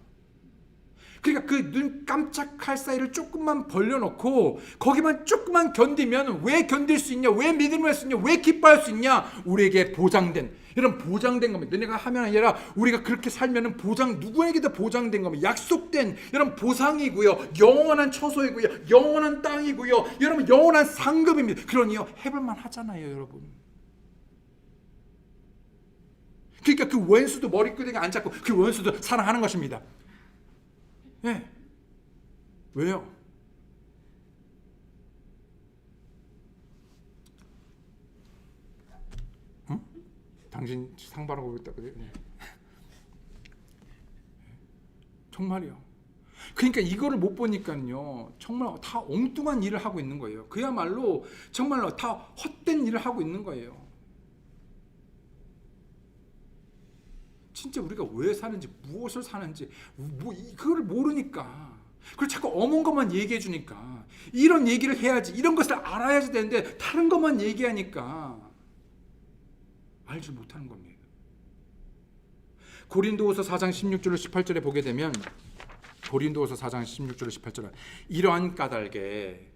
그러니까 그 눈 깜짝할 사이를 조금만 벌려놓고 거기만 조금만 견디면 왜 견딜 수 있냐, 왜 믿음을 할 수 있냐, 왜 기뻐할 수 있냐, 우리에게 보장된, 이런 보장된 겁니다. 너네가 하면 아니라 우리가 그렇게 살면은 누구에게도 보장된 겁니다. 약속된 이런 보상이고요, 영원한 처소이고요, 영원한 땅이고요, 여러분 영원한 상급입니다. 그러니요 해볼만 하잖아요, 여러분. 그러니까 그 원수도 머리끄댕이 안 잡고 그 원수도 사랑하는 것입니다. 네. 왜요? 응? 당신 상 바라고 있다 그래? 네. 정말이요. 그러니까 이거를 못 보니까요 정말 다 엉뚱한 일을 하고 있는 거예요. 그야말로 정말로 다 헛된 일을 하고 있는 거예요. 진짜 우리가 왜 사는지, 무엇을 사는지 그거를 모르니까, 그걸 자꾸 어머니 것만 얘기해 주니까 이런 얘기를 해야지, 이런 것을 알아야지 되는데 다른 것만 얘기하니까 알지 못하는 겁니다. 고린도후서 4장 16절로 18절에 보게 되면, 고린도후서 4장 16절로 18절에 이런 까닭에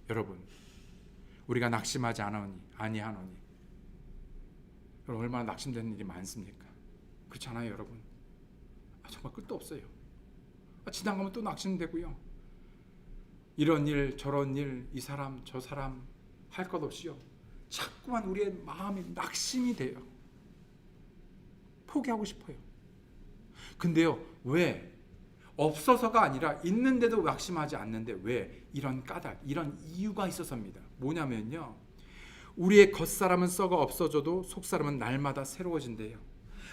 여러분 우리가 낙심하지 아니하노니. 여러분 얼마나 낙심되는 일이 많습니까? 그렇지 않아요, 여러분? 정말 끝도 없어요. 지나가면 또 낙심되고요. 이런 일 저런 일, 이 사람 저 사람 할 것 없이요 자꾸만 우리의 마음이 낙심이 돼요. 포기하고 싶어요. 근데요 왜? 없어서가 아니라 있는데도 낙심하지 않는데 왜? 이런 까닭, 이런 이유가 있어서입니다. 뭐냐면요, 우리의 겉사람은 썩어 없어져도 속사람은 날마다 새로워진대요.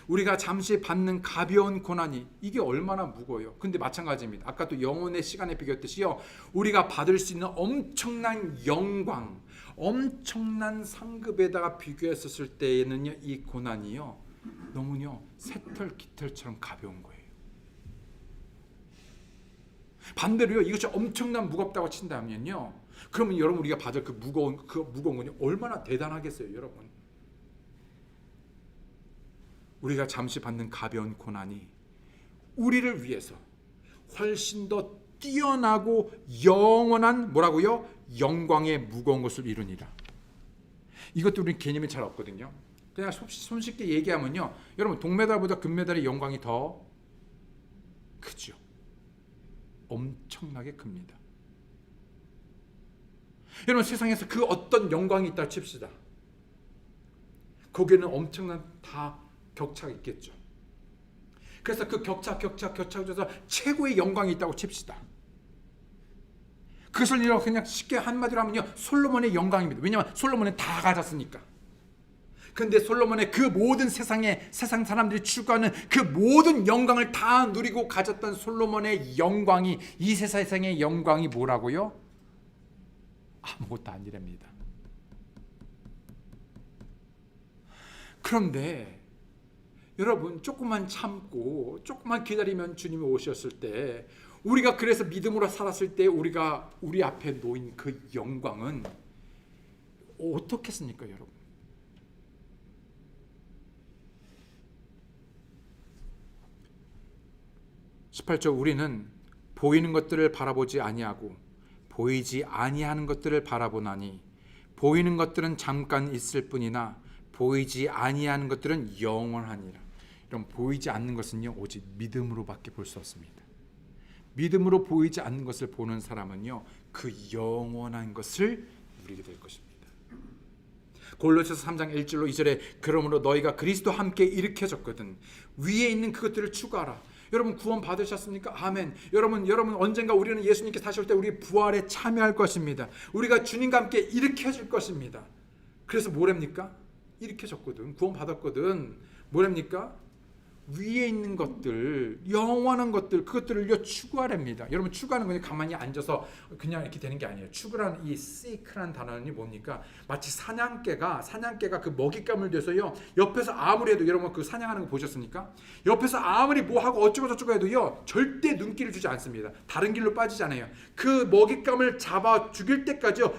우리가 잠시 받는 가벼운 고난이 이게 얼마나 무거워요. 근데 마찬가지입니다. 아까 또 영혼의 시간에 비겼듯이요, 우리가 받을 수 있는 엄청난 영광, 엄청난 상급에다가 비교했었을 때에는요 이 고난이요 너무요 새털깃털처럼 가벼운 거예요. 반대로요 이것이 엄청난 무겁다고 친다면요, 그러면 여러분 우리가 받을 그 무거운 건요 얼마나 대단하겠어요, 여러분. 우리가 잠시 받는 가벼운 고난이 우리를 위해서 훨씬 더 뛰어나고 영원한 뭐라고요? 영광의 무거운 것을 이루니라. 이것도 우리 개념이 잘 없거든요. 그냥 손쉽게 얘기하면요, 여러분 동메달보다 금메달의 영광이 더 크죠. 엄청나게 큽니다. 여러분 세상에서 그 어떤 영광이 있다 칩시다. 거기에는 엄청난 다 격차가 있겠죠. 그래서 그 격차 중에서 최고의 영광이 있다고 칩시다. 그것을 그냥 쉽게 한마디로 하면요 솔로몬의 영광입니다. 왜냐하면 솔로몬은 다 가졌으니까. 근데 솔로몬의 그 모든 세상 사람들이 추구하는 그 모든 영광을 다 누리고 가졌던 솔로몬의 영광이, 이 세상의 영광이 뭐라고요? 아무것도 아니랍니다. 그런데 여러분, 조금만 참고 조금만 기다리면 주님이 오셨을 때, 우리가 그래서 믿음으로 살았을 때 우리가 우리 앞에 놓인 그 영광은 어떻겠습니까, 여러분? 18절, 우리는 보이는 것들을 바라보지 아니하고 보이지 아니하는 것들을 바라보나니 보이는 것들은 잠깐 있을 뿐이나 보이지 아니하는 것들은 영원하니라. 이런 보이지 않는 것은요, 오직 믿음으로밖에 볼 수 없습니다. 믿음으로 보이지 않는 것을 보는 사람은요, 그 영원한 것을 누리게 될 것입니다. 골로새서 3장 1절로 2절에 그러므로 너희가 그리스도와 함께 일으켜졌거든 위에 있는 그것들을 추구하라. 여러분, 구원 받으셨습니까? 아멘. 여러분 언젠가 우리는 예수님께 다시 올 때 우리 부활에 참여할 것입니다. 우리가 주님과 함께 일으켜질 것입니다. 그래서 뭐랍니까? 일으켜졌거든, 구원 받았거든. 뭐랍니까? 위에 있는 것들, 영원한 것들, 그것들을 추구하랍니다. 여러분, 추구하는 건 가만히 앉아서 그냥 이렇게 되는 게 아니에요. 추구라는 이 seek라는 단어는 뭡니까? 마치 사냥개가 그 먹잇감을 돼서요, 옆에서 아무리 해도, 여러분 그 사냥하는 거 보셨습니까? 옆에서 아무리 뭐 하고 어쩌고 저쩌고 해도요, 절대 눈길을 주지 않습니다. 다른 길로 빠지잖아요. 그 먹잇감을 잡아 죽일 때까지요,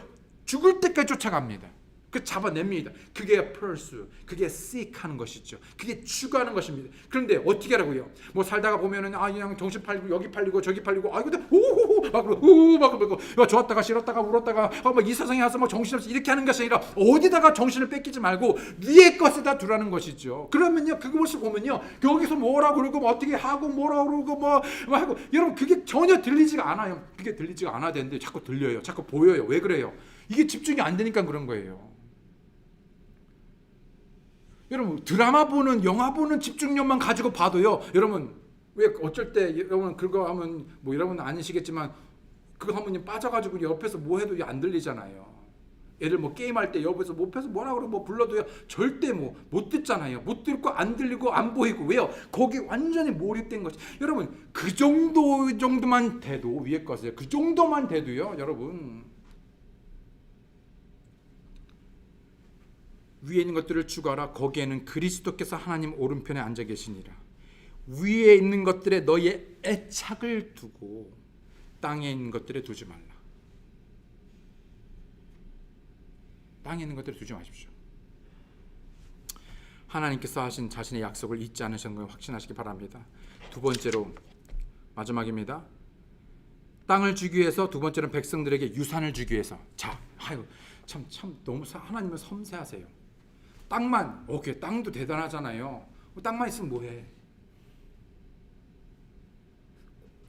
죽을 때까지 쫓아갑니다. 그 잡아냅니다. 그게 pursue, 그게 seek 하는 것이죠. 그게 추구하는 것입니다. 그런데 어떻게 하라고요? 뭐 살다가 보면은 그냥 정신 팔리고 여기 팔리고 저기 팔리고 근데 오호호 막 그러고 좋았다가 싫었다가 울었다가 막 이 세상에 와서 막 정신없이 이렇게 하는 것이 아니라 어디다가 정신을 뺏기지 말고 위에 것에다 두라는 것이죠. 그러면요, 그것을 보면요, 여기서 뭐라고 그러고 뭐 어떻게 하고 뭐라고 그러고 뭐 하고, 여러분 그게 전혀 들리지가 않아요. 그게 들리지가 않아야 되는데 자꾸 들려요. 자꾸 보여요. 왜 그래요? 이게 집중이 안 되니까 그런 거예요. 여러분, 드라마 보는, 영화 보는 집중력만 가지고 봐도요, 여러분 왜 어쩔 때 여러분 그거 하면 뭐 여러분 아니시겠지만 그거 하면 빠져가지고 옆에서 뭐 해도 안 들리잖아요. 애들 뭐 게임할 때 옆에서 뭐라 그러고 뭐 불러도요, 절대 못 듣잖아요. 못 듣고 안 들리고 안 보이고. 왜요? 거기 완전히 몰입된 거지. 여러분, 그 정도만 돼도, 위에 것에 그 정도만 돼도요, 여러분 위에 있는 것들을 추구하라. 거기에는 그리스도께서 하나님 오른편에 앉아 계시니라. 위에 있는 것들에 너희의 애착을 두고 땅에 있는 것들에 두지 말라. 땅에 있는 것들에 두지 마십시오. 하나님께서 하신 자신의 약속을 잊지 않으신 걸 확신하시기 바랍니다. 두 번째로, 마지막입니다. 땅을 주기 위해서, 두 번째는 백성들에게 유산을 주기 위해서. 자, 참 너무 하나님은 섬세하세요. 땅만, 오케이, 땅도 대단하잖아요. 땅만 있으면 뭐해?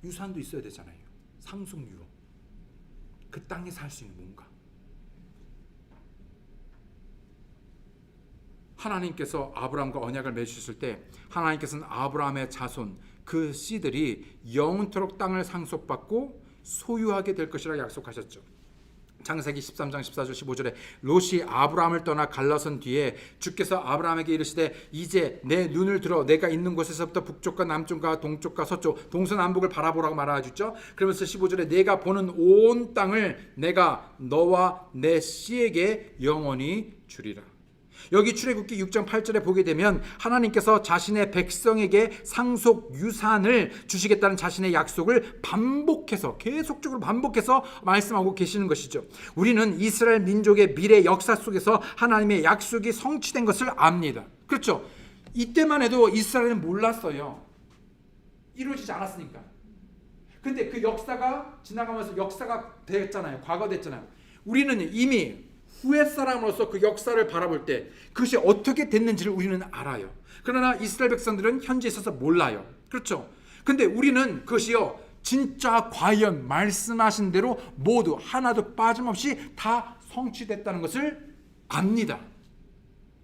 유산도 있어야 되잖아요. 상속유. 그 땅에 살 수 있는 뭔가. 하나님께서 아브라함과 언약을 맺으셨을 때, 하나님께서는 아브라함의 자손, 그 씨들이 영원토록 땅을 상속받고 소유하게 될 것이라고 약속하셨죠. 창세기 13장 14절 15절에 롯이 아브라함을 떠나 갈라선 뒤에 주께서 아브라함에게 이르시되 이제 내 눈을 들어 내가 있는 곳에서부터 북쪽과 남쪽과 동쪽과 서쪽 동서남북을 바라보라고 말하셨죠. 그러면서 15절에 내가 보는 온 땅을 내가 너와 내 씨에게 영원히 주리라. 여기 출애굽기 6장 8절에 보게 되면 하나님께서 자신의 백성에게 상속 유산을 주시겠다는 자신의 약속을 계속적으로 반복해서 말씀하고 계시는 것이죠. 우리는 이스라엘 민족의 미래 역사 속에서 하나님의 약속이 성취된 것을 압니다. 그렇죠? 이때만 해도 이스라엘은 몰랐어요. 이루어지지 않았으니까. 근데 그 역사가 지나가면서 역사가 됐잖아요. 과거 됐잖아요. 우리는 이미 후의 사람으로서 그 역사를 바라볼 때 그것이 어떻게 됐는지를 우리는 알아요. 그러나 이스라엘 백성들은 현재 있어서 몰라요. 그렇죠? 근데 우리는 그것이요, 진짜 과연 말씀하신 대로 모두 하나도 빠짐없이 다 성취됐다는 것을 압니다.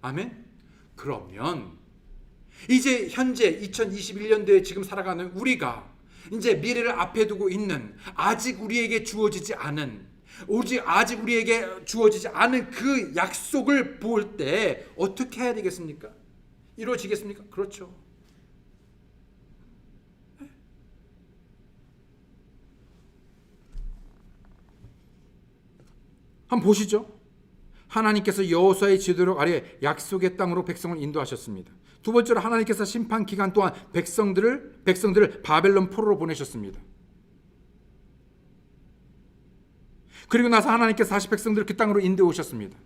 아멘? 그러면 이제 현재 2021년도에 지금 살아가는 우리가 이제 미래를 앞에 두고 있는, 아직 우리에게 주어지지 않은 오직 아직 우리에게 주어지지 않은 그 약속을 볼 때 어떻게 해야 되겠습니까? 이루어지겠습니까? 그렇죠. 한번 보시죠. 하나님께서 여호수아의 지도력 아래 약속의 땅으로 백성을 인도하셨습니다. 두 번째로 하나님께서 심판 기간 동안 백성들을 바벨론 포로로 보내셨습니다. 그리고 나서 하나님께서 다시 백성들을 그 땅으로 인도해 오셨습니다.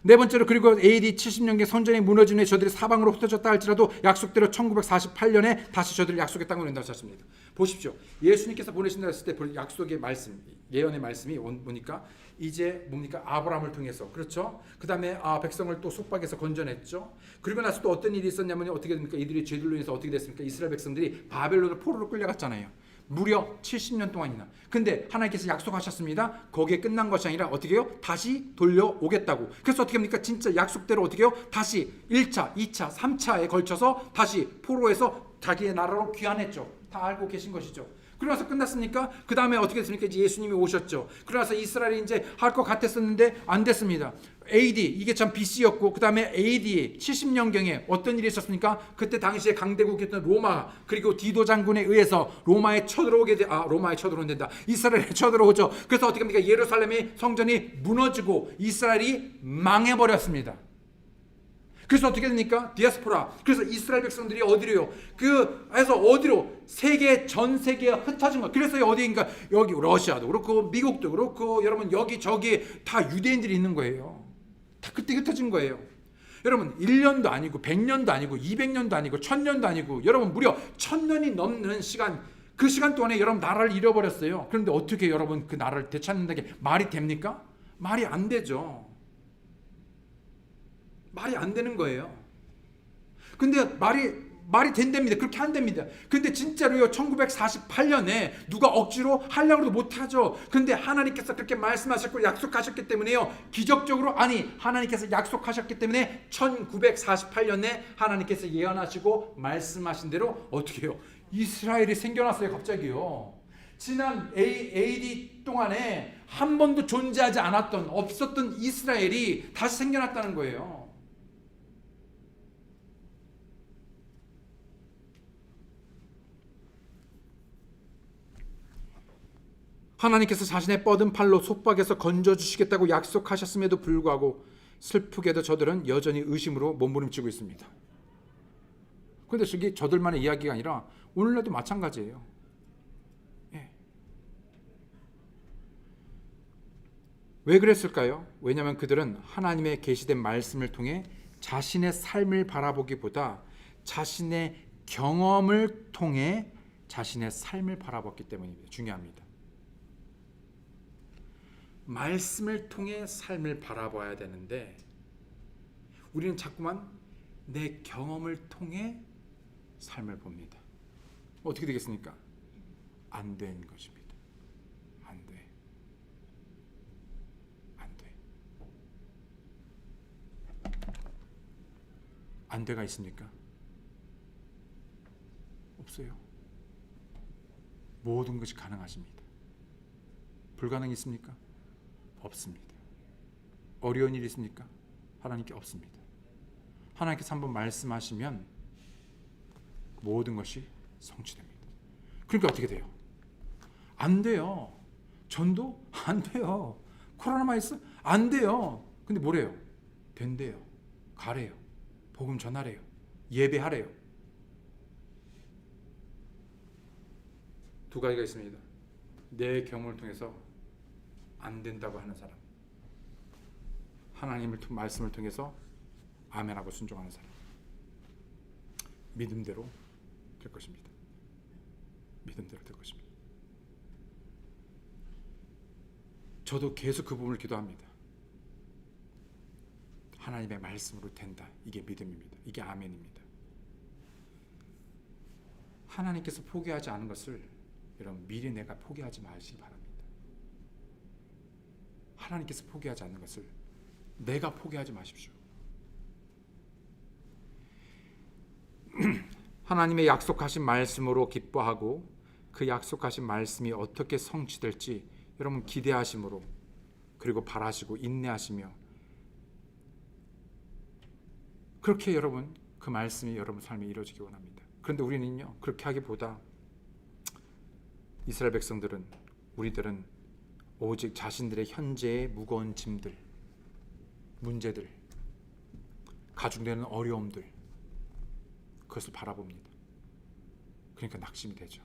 네 번째로 그리고 AD 70년경 성전이 무너진 후에 저들이 사방으로 흩어졌다 할지라도 약속대로 1948년에 다시 저들을 약속의 땅으로 인도하셨습니다. 보십시오. 예수님께서 보내신다 했을 때 약속의 말씀, 예언의 말씀이 보니까 이제 뭡니까? 아브라함을 통해서, 그렇죠? 그 다음에 백성을 또 속박에서 건져냈죠. 그리고 나서 또 어떤 일이 있었냐면 어떻게 됩니까? 이들이 죄들로 인해서 어떻게 됐습니까? 이스라엘 백성들이 바벨론으로 포로로 끌려갔잖아요. 무려 70년 동안이나. 근데 하나님께서 약속하셨습니다. 거기에 끝난 것이 아니라 어떻게 해요? 다시 돌려오겠다고. 그래서 어떻게 합니까? 진짜 약속대로 어떻게 해요? 다시 1차, 2차, 3차에 걸쳐서 다시 포로에서 자기의 나라로 귀환했죠. 다 알고 계신 것이죠. 그러나서 끝났습니까? 그 다음에 어떻게 됐습니까? 이제 예수님이 오셨죠. 그러나서 이스라엘이 이제 할 것 같았었는데 안 됐습니다. AD, 이게 참 BC였고, 그 다음에 AD 70년경에 어떤 일이 있었습니까? 그때 당시에 강대국이었던 로마, 그리고 디도 장군에 의해서 로마에 쳐들어오는 된다. 이스라엘에 쳐들어오죠. 그래서 어떻게 합니까? 예루살렘의 성전이 무너지고 이스라엘이 망해버렸습니다. 그래서 어떻게 됩니까? 디아스포라. 그래서 이스라엘 백성들이 어디로요? 해서 어디로? 전 세계에 흩어진 거. 그래서 어디인가? 여기 러시아도 그렇고 미국도 그렇고 여러분 여기 저기 다 유대인들이 있는 거예요. 다 그때 흩어진 거예요. 여러분 1년도 아니고 100년도 아니고 200년도 아니고 1000년도 아니고 여러분 무려 1000년이 넘는 시간, 그 시간 동안에 여러분 나라를 잃어버렸어요. 그런데 어떻게 여러분 그 나라를 되찾는다는 게 말이 됩니까? 말이 안 되죠. 말이 안 되는 거예요. 근데 말이 된답니다. 그렇게 한답니다. 근데 진짜로요, 1948년에 누가 억지로 하려고 해도 못하죠. 근데 하나님께서 그렇게 말씀하셨고 약속하셨기 때문에요, 기적적으로, 하나님께서 약속하셨기 때문에 1948년에 하나님께서 예언하시고 말씀하신 대로 어떻게 해요? 이스라엘이 생겨났어요. 갑자기요. 지난 AD 동안에 한 번도 존재하지 않았던, 없었던 이스라엘이 다시 생겨났다는 거예요. 하나님께서 자신의 뻗은 팔로 속박에서 건져주시겠다고 약속하셨음에도 불구하고 슬프게도 저들은 여전히 의심으로 몸부림치고 있습니다. 그런데 저들만의 이야기가 아니라 오늘날도 마찬가지예요. 예. 왜 그랬을까요? 왜냐하면 그들은 하나님의 계시된 말씀을 통해 자신의 삶을 바라보기보다 자신의 경험을 통해 자신의 삶을 바라봤기 때문입니다. 중요합니다. 말씀을 통해 삶을 바라봐야 되는데 우리는 자꾸만 내 경험을 통해 삶을 봅니다. 어떻게 되겠습니까? 안 된 것입니다. 안 돼. 안 돼. 안 돼가 있습니까? 없어요. 모든 것이 가능하십니다. 불가능이 있습니까? 없습니다. 어려운 일이 있습니까? 하나님께 없습니다. 하나님께서 한번 말씀하시면 모든 것이 성취됩니다. 그러니까 어떻게 돼요? 안 돼요. 전도? 안 돼요. 코로나만 있어? 안 돼요. 근데 뭐래요? 된대요. 가래요. 복음 전하래요. 예배하래요. 두 가지가 있습니다. 내 경험을 통해서 안 된다고 하는 사람, 하나님의 말씀을 통해서 아멘하고 순종하는 사람. 믿음대로 될 것입니다. 믿음대로 될 것입니다. 저도 계속 그 부분을 기도합니다. 하나님의 말씀으로 된다. 이게 믿음입니다. 이게 아멘입니다. 하나님께서 포기하지 않은 것을 여러분 미리 내가 포기하지 마시기 바랍니다. 하나님께서 포기하지 않는 것을 내가 포기하지 마십시오. 하나님의 약속하신 말씀으로 기뻐하고 그 약속하신 말씀이 어떻게 성취될지 여러분 기대하심으로 그리고 바라시고 인내하시며, 그렇게 여러분 그 말씀이 여러분 삶에 이루어지기 원합니다. 그런데 우리는요, 그렇게 하기보다 이스라엘 백성들은, 우리들은 오직 자신들의 현재의 무거운 짐들, 문제들, 가중되는 어려움들, 그것을 바라봅니다. 그러니까 낙심이 되죠.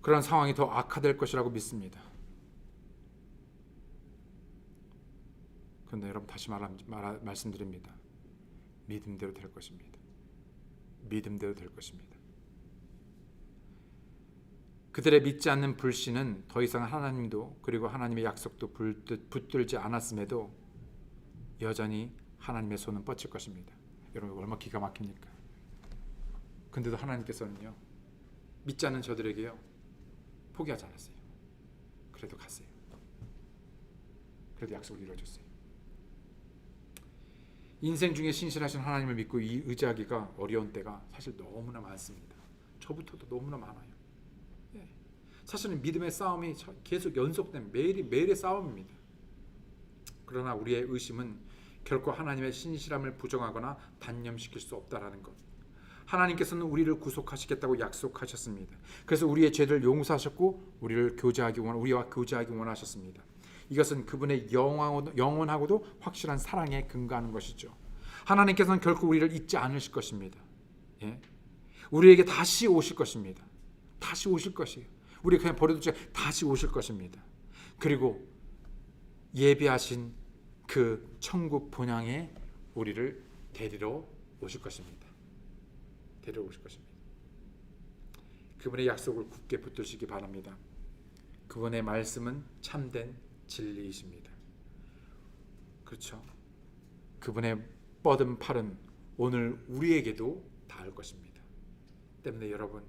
그런 상황이 더 악화될 것이라고 믿습니다. 그런데 여러분, 다시 말씀드립니다. 믿음대로 될 것입니다. 믿음대로 될 것입니다. 그들의 믿지 않는 불신은 더 이상 하나님도 그리고 하나님의 약속도 붙들지 않았음에도 여전히 하나님의 손은 뻗칠 것입니다. 여러분, 얼마나 기가 막힙니까? 근데도 하나님께서는요, 믿지 않는 저들에게요, 포기하지 않았어요. 그래도 갔어요. 그래도 약속을 이루어줬어요. 인생 중에 신실하신 하나님을 믿고 의지하기가 어려운 때가 사실 너무나 많습니다. 저부터도 너무나 많아요. 사실은 믿음의 싸움이 계속 연속된 매일의 싸움입니다. 그러나 우리의 의심은 결코 하나님의 신실함을 부정하거나 단념시킬 수 없다라는 것. 하나님께서는 우리를 구속하시겠다고 약속하셨습니다. 그래서 우리의 죄를 용서하셨고 우리와 교제하기 원하셨습니다. 이것은 그분의 영원하고도 확실한 사랑에 근거하는 것이죠. 하나님께서는 결코 우리를 잊지 않으실 것입니다. 우리에게 다시 오실 것입니다. 다시 오실 것이에요. 우리 그냥 버려두지 다시 오실 것입니다. 그리고 예비하신 그 천국 본향에 우리를 데리러 오실 것입니다. 데리러 오실 것입니다. 그분의 약속을 굳게 붙드시기 바랍니다. 그분의 말씀은 참된 진리이십니다. 그렇죠? 그분의 뻗은 팔은 오늘 우리에게도 닿을 것입니다. 때문에 여러분,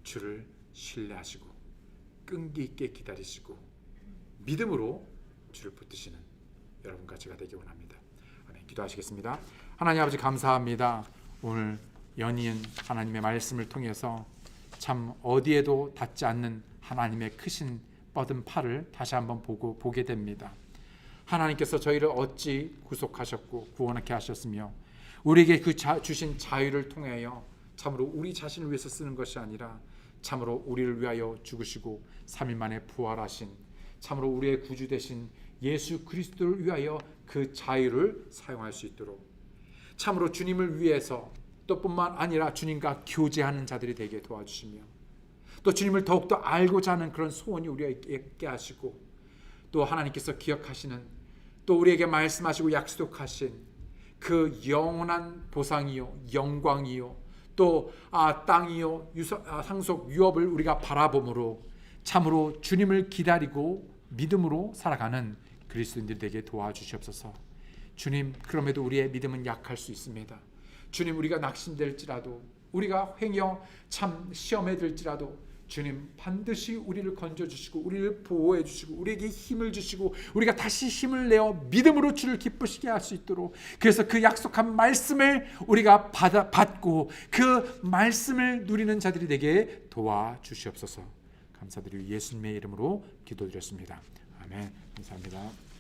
주를 신뢰하시고 끈기 있게 기다리시고 믿음으로 주를 붙드시는 여러분과 제가 되기 원합니다. 아멘. 기도하시겠습니다. 하나님 아버지, 감사합니다. 오늘 연이은 하나님의 말씀을 통해서 참 어디에도 닿지 않는 하나님의 크신 뻗은 팔을 다시 한번 보게 됩니다. 하나님께서 저희를 어찌 구속하셨고 구원하게 하셨으며 우리에게 그 주신 자유를 통하여 참으로 우리 자신을 위해서 쓰는 것이 아니라 참으로 우리를 위하여 죽으시고 3일 만에 부활하신 참으로 우리의 구주 되신 예수 그리스도를 위하여 그 자유를 사용할 수 있도록 참으로 주님을 위해서 또 뿐만 아니라 주님과 교제하는 자들이 되게 도와주시며 또 주님을 더욱더 알고자 하는 그런 소원이 우리에게 있게 하시고 또 하나님께서 기억하시는 또 우리에게 말씀하시고 약속하신 그 영원한 보상이요 영광이요 또 땅이요 상속 유업을 우리가 바라봄으로 참으로 주님을 기다리고 믿음으로 살아가는 그리스도인들이 되게 도와주시옵소서. 주님, 그럼에도 우리의 믿음은 약할 수 있습니다. 주님, 우리가 낙심될지라도 우리가 횡여 참 시험에 들지라도 주님 반드시 우리를 건져주시고 우리를 보호해 주시고 우리에게 힘을 주시고 우리가 다시 힘을 내어 믿음으로 주를 기쁘시게 할 수 있도록 그래서 그 약속한 말씀을 우리가 받고 그 말씀을 누리는 자들이 되게 도와주시옵소서. 감사드리고 예수님의 이름으로 기도드렸습니다. 아멘. 감사합니다.